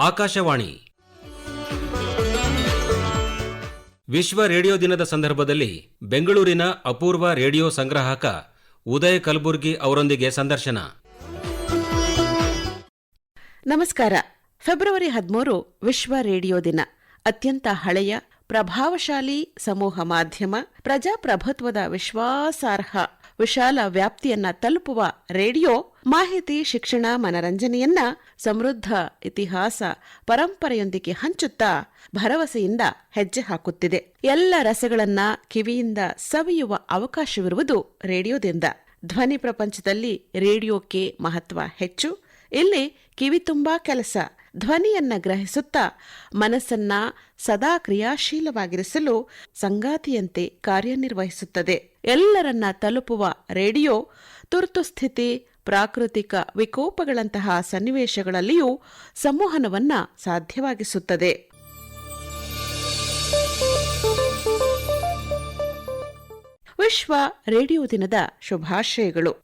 ಆಕಾಶವಾಣಿ ವಿಶ್ವ ರೇಡಿಯೋ ದಿನದ ಸಂದರ್ಭದಲ್ಲಿ ಬೆಂಗಳೂರಿನ ಅಪೂರ್ವ ರೇಡಿಯೋ ಸಂಗ್ರಾಹಕ ಉದಯ್ ಕಲಬುರ್ಗಿ ಅವರೊಂದಿಗೆ ಸಂದರ್ಶನ. ನಮಸ್ಕಾರ. ಫೆಬ್ರವರಿ 13 ವಿಶ್ವ ರೇಡಿಯೋ ದಿನ. ಅತ್ಯಂತ ಹಳೆಯ, ಪ್ರಭಾವಶಾಲಿ ಸಮೂಹ ಮಾಧ್ಯಮ, ಪ್ರಜಾಪ್ರಭುತ್ವದ ವಿಶ್ವಾಸಾರ್ಹ ವಿಶಾಲ ವ್ಯಾಪ್ತಿಯನ್ನ ತಲುಪುವ ರೇಡಿಯೋ ಮಾಹಿತಿ, ಶಿಕ್ಷಣ, ಮನರಂಜನೆಯನ್ನ ಸಮೃದ್ಧ ಇತಿಹಾಸ ಪರಂಪರೆಯೊಂದಿಗೆ ಹಂಚುತ್ತಾ ಭರವಸೆಯಿಂದ ಹೆಜ್ಜೆ ಹಾಕುತ್ತಿದೆ. ಎಲ್ಲ ರಸಗಳನ್ನ ಕಿವಿಯಿಂದ ಸವಿಯುವ ಅವಕಾಶವಿರುವುದು ರೇಡಿಯೋದಿಂದ. ಧ್ವನಿ ಪ್ರಪಂಚದಲ್ಲಿ ರೇಡಿಯೋಕ್ಕೆ ಮಹತ್ವ ಹೆಚ್ಚು. ಇಲ್ಲಿ ಕಿವಿ ತುಂಬಾ ಕೆಲಸ. ಧ್ವನಿಯನ್ನ ಗ್ರಹಿಸುತ್ತಾ ಮನಸ್ಸನ್ನ ಸದಾ ಕ್ರಿಯಾಶೀಲವಾಗಿರಿಸಲು ಸಂಗಾತಿಯಂತೆ ಕಾರ್ಯನಿರ್ವಹಿಸುತ್ತದೆ. ಎಲ್ಲರನ್ನ ತಲುಪುವ ರೇಡಿಯೋ ತುರ್ತು ಸ್ಥಿತಿ, ಪ್ರಾಕೃತಿಕ ವಿಕೋಪಗಳಂತಹ ಸನ್ನಿವೇಶಗಳಲ್ಲಿಯೂ ಸಂವಹನವನ್ನ ಸಾಧ್ಯವಾಗಿಸುತ್ತದೆ. ವಿಶ್ವ ರೇಡಿಯೋ ದಿನದ ಶುಭಾಶಯಗಳು.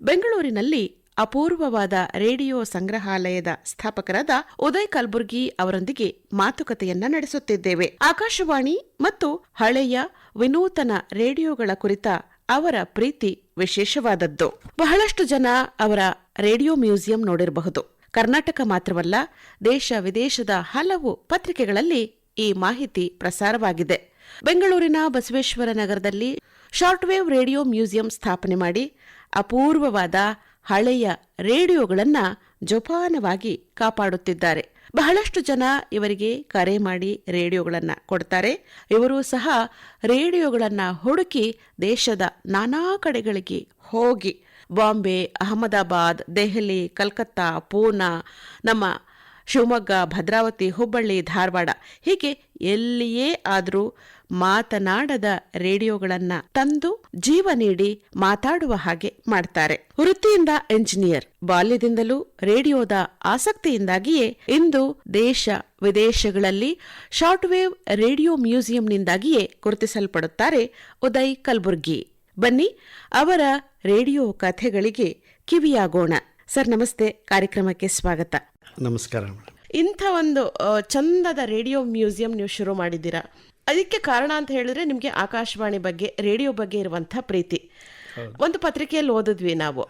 ಬೆಂಗಳೂರಿನಲ್ಲಿ ಅಪೂರ್ವವಾದ ರೇಡಿಯೋ ಸಂಗ್ರಹಾಲಯದ ಸ್ಥಾಪಕರಾದ ಉದಯ್ ಕಲಬುರ್ಗಿ ಅವರೊಂದಿಗೆ ಮಾತುಕತೆಯನ್ನ ನಡೆಸುತ್ತಿದ್ದೇವೆ. ಆಕಾಶವಾಣಿ ಮತ್ತು ಹಳೆಯ ವಿನೂತನ ರೇಡಿಯೋಗಳ ಕುರಿತ ಅವರ ಪ್ರೀತಿ ವಿಶೇಷವಾದದ್ದು. ಬಹಳಷ್ಟು ಜನ ಅವರ ರೇಡಿಯೋ ಮ್ಯೂಸಿಯಂ ನೋಡಿರಬಹುದು. ಕರ್ನಾಟಕ ಮಾತ್ರವಲ್ಲ, ದೇಶ ವಿದೇಶದ ಹಲವು ಪತ್ರಿಕೆಗಳಲ್ಲಿ ಈ ಮಾಹಿತಿ ಪ್ರಸಾರವಾಗಿದೆ. ಬೆಂಗಳೂರಿನ ಬಸವೇಶ್ವರ ನಗರದಲ್ಲಿ ಶಾರ್ಟ್ ವೇವ್ ರೇಡಿಯೋ ಮ್ಯೂಸಿಯಂ ಸ್ಥಾಪನೆ ಮಾಡಿ ಅಪೂರ್ವವಾದ ಹಳೆಯ ರೇಡಿಯೋಗಳನ್ನು ಜೋಪಾನವಾಗಿ ಕಾಪಾಡುತ್ತಿದ್ದಾರೆ. ಬಹಳಷ್ಟು ಜನ ಇವರಿಗೆ ಕರೆ ಮಾಡಿ ರೇಡಿಯೋಗಳನ್ನು ಕೊಡ್ತಾರೆ. ಇವರೂ ಸಹ ರೇಡಿಯೋಗಳನ್ನು ಹುಡುಕಿ ದೇಶದ ನಾನಾ ಕಡೆಗಳಿಗೆ ಹೋಗಿ ಬಾಂಬೆ, ಅಹಮದಾಬಾದ್, ದೆಹಲಿ, ಕಲ್ಕತ್ತಾ, ಪೂನಾ, ನಮ್ಮ ಶಿವಮೊಗ್ಗ, ಭದ್ರಾವತಿ, ಹುಬ್ಬಳ್ಳಿ, ಧಾರವಾಡ ಹೀಗೆ ಎಲ್ಲಿಯೇ ಆದರೂ ಮಾತನಾಡದ ರೇಡಿಯೋಗಳನ್ನ ತಂದು ಜೀವ ನೀಡಿ ಮಾತಾಡುವ ಹಾಗೆ ಮಾಡ್ತಾರೆ. ವೃತ್ತಿಯಿಂದ ಎಂಜಿನಿಯರ್, ಬಾಲ್ಯದಿಂದಲೂ ರೇಡಿಯೋದ ಆಸಕ್ತಿಯಿಂದಾಗಿಯೇ ಇಂದು ದೇಶ ವಿದೇಶಗಳಲ್ಲಿ ಶಾರ್ಟ್ ವೇವ್ ರೇಡಿಯೋ ಮ್ಯೂಸಿಯಂನಿಂದಾಗಿಯೇ ಗುರುತಿಸಲ್ಪಡುತ್ತಾರೆ ಉದಯ್ ಕಲಬುರ್ಗಿ. ಬನ್ನಿ ಅವರ ರೇಡಿಯೋ ಕಥೆಗಳಿಗೆ ಕಿವಿಯಾಗೋಣ. ಸರ್ ನಮಸ್ತೆ, ಕಾರ್ಯಕ್ರಮಕ್ಕೆ ಸ್ವಾಗತ. ನಮಸ್ಕಾರ. ಇಂಥ ಒಂದು ಚಂದದ ರೇಡಿಯೋ ಮ್ಯೂಸಿಯಂ ನೀವು ಶುರು ಮಾಡಿದ್ದೀರಾ. ಅದಕ್ಕೆ ಕಾರಣ ಅಂತ ಹೇಳಿದ್ರೆ ನಿಮಗೆ ಆಕಾಶವಾಣಿ ಬಗ್ಗೆ, ರೇಡಿಯೋ ಬಗ್ಗೆ ಇರುವಂಥ ಪ್ರೀತಿ. ಒಂದು ಪತ್ರಿಕೆಯಲ್ಲಿ ಓದಿದ್ವಿ ನಾವು,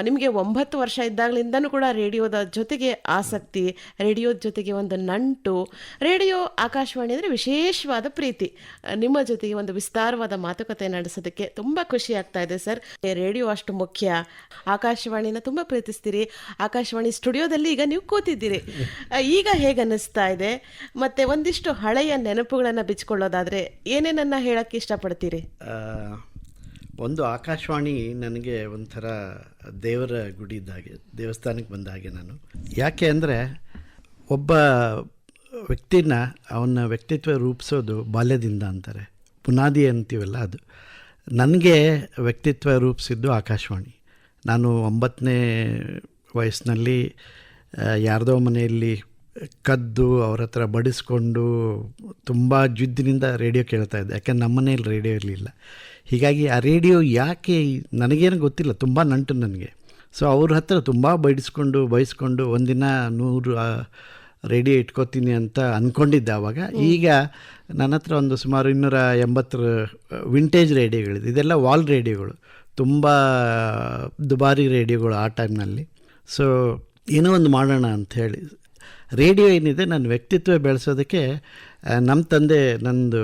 ನಿಮಗೆ 9 ವರ್ಷ ಇದ್ದಾಗಲಿಂದನೂ ಕೂಡ ರೇಡಿಯೋದ ಜೊತೆಗೆ ಆಸಕ್ತಿ, ರೇಡಿಯೋದ ಜೊತೆಗೆ ಒಂದು ನಂಟು, ರೇಡಿಯೋ ಆಕಾಶವಾಣಿ ಅಂದರೆ ವಿಶೇಷವಾದ ಪ್ರೀತಿ. ನಿಮ್ಮ ಜೊತೆಗೆ ಒಂದು ವಿಸ್ತಾರವಾದ ಮಾತುಕತೆ ನಡೆಸೋದಕ್ಕೆ ತುಂಬ ಖುಷಿ ಆಗ್ತಾ ಇದೆ ಸರ್. ರೇಡಿಯೋ ಅಷ್ಟು ಮುಖ್ಯ. ಆಕಾಶವಾಣಿನ ತುಂಬ ಪ್ರೀತಿಸ್ತೀರಿ. ಆಕಾಶವಾಣಿ ಸ್ಟುಡಿಯೋದಲ್ಲಿ ಈಗ ನೀವು ಕೂತಿದ್ದೀರಿ. ಈಗ ಹೇಗೆ ಅನ್ನಿಸ್ತಾ ಇದೆ? ಮತ್ತೆ ಒಂದಿಷ್ಟು ಹಳೆಯ ನೆನಪುಗಳನ್ನು ಬಿಚ್ಕೊಳ್ಳೋದಾದರೆ ಏನೇನನ್ನ ಹೇಳಕ್ಕೆ ಇಷ್ಟಪಡ್ತೀರಿ? ಒಂದು ಆಕಾಶವಾಣಿ ನನಗೆ ಒಂಥರ ದೇವರ ಗುಡಿ ಇದ್ದಾಗೆ, ದೇವಸ್ಥಾನಕ್ಕೆ ಬಂದ ಹಾಗೆ. ನಾನು ಯಾಕೆ ಅಂದರೆ, ಒಬ್ಬ ವ್ಯಕ್ತಿನ ಅವನ ವ್ಯಕ್ತಿತ್ವ ರೂಪಿಸೋದು ಬಾಲ್ಯದಿಂದ ಅಂತಾರೆ, ಬುನಾದಿ ಅಂತೀವಲ್ಲ ಅದು. ನನಗೆ ವ್ಯಕ್ತಿತ್ವ ರೂಪಿಸಿದ್ದು ಆಕಾಶವಾಣಿ. ನಾನು 9ನೇ ವಯಸ್ಸಿನಲ್ಲಿ ಯಾರ್ದೋ ಮನೆಯಲ್ಲಿ ಕದ್ದು ಅವ್ರ ಹತ್ರ ಬಡಿಸ್ಕೊಂಡು ತುಂಬ ಜಿದ್ದಿನಿಂದ ರೇಡಿಯೋ ಕೇಳ್ತಾ ಇದ್ದೆ. ಯಾಕೆಂದ್ರೆ ನಮ್ಮ ಮನೇಲಿ ರೇಡಿಯೋ ಇರಲಿಲ್ಲ. ಹೀಗಾಗಿ ಆ ರೇಡಿಯೋ ಯಾಕೆ ನನಗೇನು ಗೊತ್ತಿಲ್ಲ, ತುಂಬ ನಂಟು ನನಗೆ. ಸೊ ಅವ್ರ ಹತ್ರ ತುಂಬ ಬಯಸ್ಕೊಂಡು ಒಂದಿನ 100 ರೇಡಿಯೋ ಇಟ್ಕೋತೀನಿ ಅಂತ ಅಂದ್ಕೊಂಡಿದ್ದೆ ಆವಾಗ. ಈಗ ನನ್ನ ಹತ್ರ ಒಂದು ಸುಮಾರು 280 ವಿಂಟೇಜ್ ರೇಡಿಯೋಗಳಿದೆ. ಇದೆಲ್ಲ ವಾಲ್ ರೇಡಿಯೋಗಳು, ತುಂಬ ದುಬಾರಿ ರೇಡಿಯೋಗಳು ಆ ಟೈಮ್ನಲ್ಲಿ. ಸೊ ಏನೋ ಒಂದು ಮಾಡೋಣ ಅಂಥೇಳಿ ರೇಡಿಯೋ ಏನಿದೆ ನನ್ನ ವ್ಯಕ್ತಿತ್ವ ಬೆಳೆಸೋದಕ್ಕೆ ನಮ್ಮ ತಂದೆ ನಂದು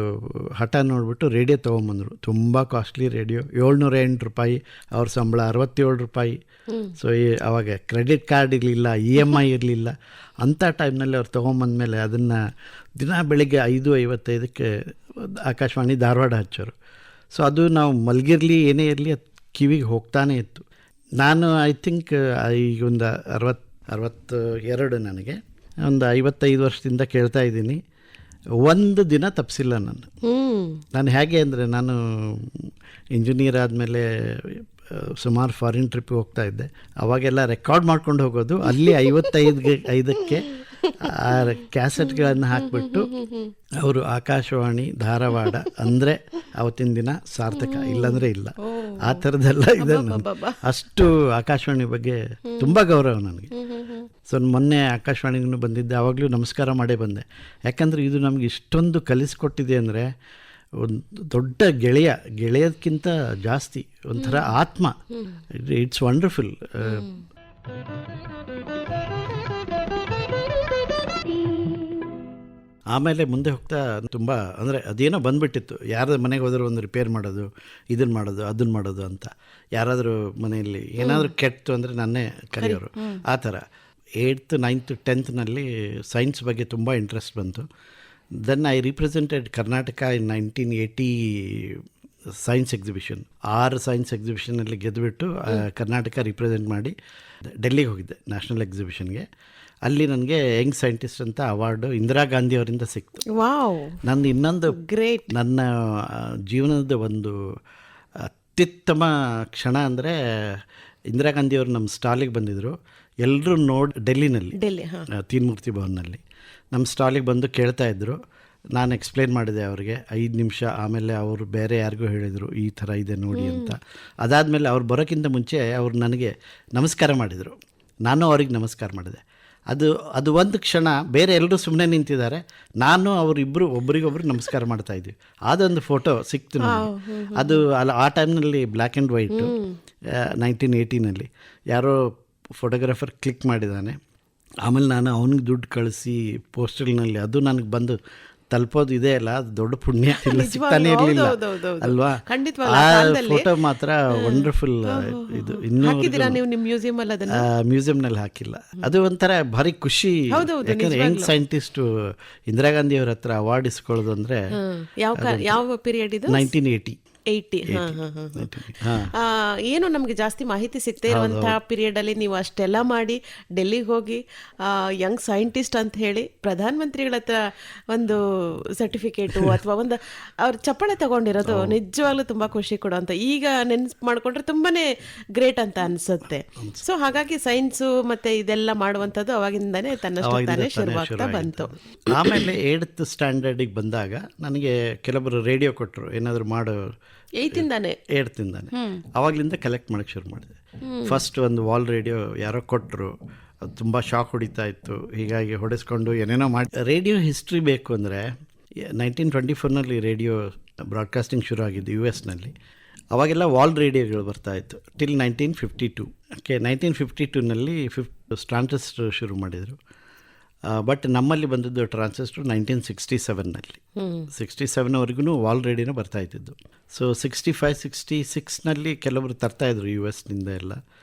ಹಠ ನೋಡಿಬಿಟ್ಟು ರೇಡಿಯೋ ತೊಗೊಂಬಂದರು. ತುಂಬ ಕಾಸ್ಟ್ಲಿ ರೇಡಿಯೋ, 708 ರೂಪಾಯಿ. ಅವ್ರ ಸಂಬಳ 67 ರೂಪಾಯಿ. ಸೊ ಆವಾಗ ಕ್ರೆಡಿಟ್ ಕಾರ್ಡ್ ಇರಲಿಲ್ಲ, EMI ಇರಲಿಲ್ಲ. ಅಂಥ ಟೈಮ್ನಲ್ಲಿ ಅವ್ರು ತೊಗೊಂಬಂದಮೇಲೆ ಅದನ್ನು ದಿನ ಬೆಳಿಗ್ಗೆ 5:55ಕ್ಕೆ ಆಕಾಶವಾಣಿ ಧಾರವಾಡ ಹಚ್ಚೋರು. ಸೊ ಅದು ನಾವು ಮಲಗಿರಲಿ ಏನೇ ಇರಲಿ ಅದು ಕಿವಿಗೆ ಹೋಗ್ತಾನೇ ಇತ್ತು. ನಾನು ಐ ಥಿಂಕ್ ಈಗ ಒಂದು 62 ನನಗೆ ಒಂದು 55 ವರ್ಷದಿಂದ ಕೇಳ್ತಾ ಇದ್ದೀನಿ. ಒಂದು ದಿನ ತಪ್ಪಿಸಿಲ್ಲ ನಾನು. ಹೇಗೆ ಅಂದರೆ, ನಾನು ಇಂಜಿನಿಯರ್ ಆದಮೇಲೆ ಸುಮಾರು ಫಾರಿನ್ ಟ್ರಿಪ್ಗೆ ಹೋಗ್ತಾ ಇದ್ದೆ. ಅವಾಗೆಲ್ಲ ರೆಕಾರ್ಡ್ ಮಾಡ್ಕೊಂಡು ಹೋಗೋದು, ಅಲ್ಲಿ 55ಕ್ಕೆ ಆ ಕ್ಯಾಸೆಟ್ಗಳನ್ನು ಹಾಕಿಬಿಟ್ಟು ಅವರು ಆಕಾಶವಾಣಿ ಧಾರವಾಡ ಅಂದರೆ ಅವತ್ತಿನ ದಿನ ಸಾರ್ಥಕ, ಇಲ್ಲಾಂದರೆ ಇಲ್ಲ. ಆ ಥರದ್ದೆಲ್ಲ ಇದೆ. ಅಷ್ಟು ಆಕಾಶವಾಣಿ ಬಗ್ಗೆ ತುಂಬ ಗೌರವ ನನಗೆ. ಸೊ ಮೊನ್ನೆ ಆಕಾಶವಾಣಿಗೂ ಬಂದಿದ್ದೆ, ಆವಾಗಲೂ ನಮಸ್ಕಾರ ಮಾಡೇ ಬಂದೆ. ಯಾಕಂದರೆ ಇದು ನಮಗೆ ಇಷ್ಟೊಂದು ಕಲಿಸ್ಕೊಟ್ಟಿದೆ ಅಂದರೆ, ಒಂದು ದೊಡ್ಡ ಗೆಳೆಯದಕ್ಕಿಂತ ಜಾಸ್ತಿ ಒಂಥರ ಆತ್ಮ. It's wonderful. ಆಮೇಲೆ ಮುಂದೆ ಹೋಗ್ತಾ ತುಂಬ ಅಂದರೆ ಅದೇನೋ ಬಂದುಬಿಟ್ಟಿತ್ತು, ಯಾರ ಮನೆಗೆ ಹೋದರೂ ಒಂದು ರಿಪೇರ್ ಮಾಡೋದು, ಇದನ್ನು ಮಾಡೋದು, ಅದನ್ನು ಮಾಡೋದು ಅಂತ. ಯಾರಾದರೂ ಮನೆಯಲ್ಲಿ ಏನಾದರೂ ಕೆಟ್ಟು ಅಂದರೆ ನನ್ನೇ ಕರೆಯೋರು. ಆ ಥರ 8th 9th 10th ಸೈನ್ಸ್ ಬಗ್ಗೆ ತುಂಬ ಇಂಟ್ರೆಸ್ಟ್ ಬಂತು. Then I represented Karnataka in 1980 science exhibition. 6 science ಎಕ್ಸಿಬಿಷನಲ್ಲಿ ಗೆದ್ದುಬಿಟ್ಟು ಕರ್ನಾಟಕ ರಿಪ್ರೆಸೆಂಟ್ ಮಾಡಿ ಡೆಲ್ಲಿಗೆ ಹೋಗಿದ್ದೆ ನ್ಯಾಷನಲ್ ಎಕ್ಸಿಬಿಷನ್ಗೆ. ಅಲ್ಲಿ ನನಗೆ ಯಂಗ್ ಸೈಂಟಿಸ್ಟ್ ಅಂತ ಅವಾರ್ಡು ಇಂದಿರಾ ಗಾಂಧಿ ಅವರಿಂದ ಸಿಕ್ತು. ನನ್ನ ಇನ್ನೊಂದು ಗ್ರೇಟ್ ನನ್ನ ಜೀವನದ ಒಂದು ಅತ್ಯುತ್ತಮ ಕ್ಷಣ ಅಂದರೆ, ಇಂದಿರಾ ಗಾಂಧಿ ಅವರು ನಮ್ಮ ಸ್ಟಾಲಿಗೆ ಬಂದಿದ್ದರು. ಎಲ್ಲರೂ ಡೆಲ್ಲಿನಲ್ಲಿ ತೀನ್ಮೂರ್ತಿ ಭವನ್ನಲ್ಲಿ ನಮ್ಮ ಸ್ಟಾಲಿಗೆ ಬಂದು ಕೇಳ್ತಾ ಇದ್ದರು. ನಾನು ಎಕ್ಸ್ಪ್ಲೇನ್ ಮಾಡಿದೆ ಅವ್ರಿಗೆ 5 ನಿಮಿಷ. ಆಮೇಲೆ ಅವರು ಬೇರೆ ಯಾರಿಗೂ ಹೇಳಿದರು ಈ ಥರ ಇದೆ ನೋಡಿ ಅಂತ. ಅದಾದಮೇಲೆ ಅವ್ರು ಬರೋಕ್ಕಿಂತ ಮುಂಚೆ ಅವ್ರು ನನಗೆ ನಮಸ್ಕಾರ ಮಾಡಿದರು, ನಾನು ಅವ್ರಿಗೆ ನಮಸ್ಕಾರ ಮಾಡಿದೆ. ಅದು ಒಂದು ಕ್ಷಣ. ಬೇರೆ ಎಲ್ಲರೂ ಸುಮ್ಮನೆ ನಿಂತಿದ್ದಾರೆ, ನಾನು ಅವರಿಬ್ಬರು ಒಬ್ರಿಗೊಬ್ರು ನಮಸ್ಕಾರ ಮಾಡ್ತಾಯಿದ್ವಿ. ಅದೊಂದು ಫೋಟೋ ಸಿಕ್ತು ನನಗೆ. ಅದು ಆ ಟೈಮ್ನಲ್ಲಿ ಬ್ಲ್ಯಾಕ್ ಆ್ಯಂಡ್ ವೈಟು, 1980 ಯಾರೋ ಫೋಟೋಗ್ರಾಫರ್ ಕ್ಲಿಕ್ ಮಾಡಿದ್ದಾನೆ. ಆಮೇಲೆ ನಾನು ಅವನಿಗೆ ದುಡ್ಡು ಕಳಿಸಿ ಪೋಸ್ಟಲ್ನಲ್ಲಿ ಅದು ನನಗೆ ಬಂದು ತಲುಪೋದು ಇದೆ ಅಲ್ಲ, ಅದು ದೊಡ್ಡ ಪುಣ್ಯ. ಇಲ್ಲ ಸಿಗ್ತಾನೆ ಇರಲಿಲ್ಲ ಅಲ್ವಾ. ಆ ಫೋಟೋ ಮಾತ್ರ ವಂಡರ್ಫುಲ್. ಇದು ಇನ್ನೂ ಮ್ಯೂಸಿಯಂನಲ್ಲಿ ಹಾಕಿಲ್ಲ. ಅದು ಒಂಥರ ಭಾರಿ ಖುಷಿ. ಯಾಕಂದ್ರೆ ಯಂಗ್ ಸೈಂಟಿಸ್ಟು ಇಂದಿರಾ ಗಾಂಧಿ ಅವ್ರ ಹತ್ರ ಅವಾರ್ಡ್ ಇಸ್ಕೊಳ್ಳೋದು ಅಂದರೆ ಯಾವ ಪೀರಿಯಡ್ ಇದು? 1980. ಏನು ನಮಗೆ ಜಾಸ್ತಿ ಮಾಹಿತಿ ಸಿಗ್ತಾ ಇರುವಂತಹ ಪೀರಿಯಡ್ ಅಲ್ಲಿ ನೀವು ಅಷ್ಟೆಲ್ಲ ಮಾಡಿ ಡೆಲ್ಲಿಗೆ ಹೋಗಿ ಯಂಗ್ ಸೈಂಟಿಸ್ಟ್ ಅಂತ ಹೇಳಿ ಪ್ರಧಾನಮಂತ್ರಿಗಳ ಹತ್ರ ಒಂದು ಸರ್ಟಿಫಿಕೇಟು ಅಥವಾ ಒಂದು ಅವ್ರ ಚಪ್ಪಾಳೆ ತಗೊಂಡಿರೋದು ನಿಜವಾಗ್ಲೂ ತುಂಬಾ ಖುಷಿ ಕೊಡುವಂತ. ಈಗ ನೆನ್ಪು ಮಾಡ್ಕೊಂಡ್ರೆ ತುಂಬಾನೇ ಗ್ರೇಟ್ ಅಂತ ಅನ್ಸುತ್ತೆ. ಸೊ ಹಾಗಾಗಿ ಸೈನ್ಸು ಮತ್ತೆ ಇದೆಲ್ಲ ಮಾಡುವಂಥದ್ದು ಅವಾಗಿಂದಾನೇ ತನ್ನಷ್ಟು ತಾನೇ ಶುರುವಾಗ್ತಾ ಬಂತು. ಆಮೇಲೆ 8th ಸ್ಟ್ಯಾಂಡರ್ಡಿಗೆ ಬಂದಾಗ ನನಗೆ ಕೆಲವರು ರೇಡಿಯೋ ಕೊಟ್ಟರು, ಏನಾದರೂ ಮಾಡೋ 8th ಆವಾಗಲಿಂದ ಕಲೆಕ್ಟ್ ಮಾಡೋಕ್ಕೆ ಶುರು ಮಾಡಿದೆ. ಫಸ್ಟ್ ಒಂದು ವಾಲ್ ರೇಡಿಯೋ ಯಾರೋ ಕೊಟ್ಟರು, ಅದು ತುಂಬ ಶಾಕ್ ಹೊಡಿತಾ ಇತ್ತು. ಹೀಗಾಗಿ ಹೊಡೆಸ್ಕೊಂಡು ಏನೇನೋ ಮಾಡಿ. ರೇಡಿಯೋ ಹಿಸ್ಟ್ರಿ ಬೇಕು ಅಂದರೆ 1924 ರೇಡಿಯೋ ಬ್ರಾಡ್ಕಾಸ್ಟಿಂಗ್ ಶುರು ಆಗಿದ್ದು US ಅವಾಗೆಲ್ಲ ವಾಲ್ ರೇಡಿಯೋಗಳು ಬರ್ತಾಯಿತ್ತು ಟಿಲ್ 1952. 1952 ಟ್ರಾನ್ಸಿಸ್ಟರ್ ಶುರು ಮಾಡಿದರು. ಬಟ್ ನಮ್ಮಲ್ಲಿ ಬಂದದ್ದು ಟ್ರಾನ್ಸಿಸ್ಟರ್ 1967 67ವರೆಗೂ ವಾಲ್ ರೇಡಿಯೋನೇ ಬರ್ತಾಯಿದ್ದು. ಸೊ 65-66 ಕೆಲವರು ತರ್ತಾಯಿದ್ರು US ಎಲ್ಲ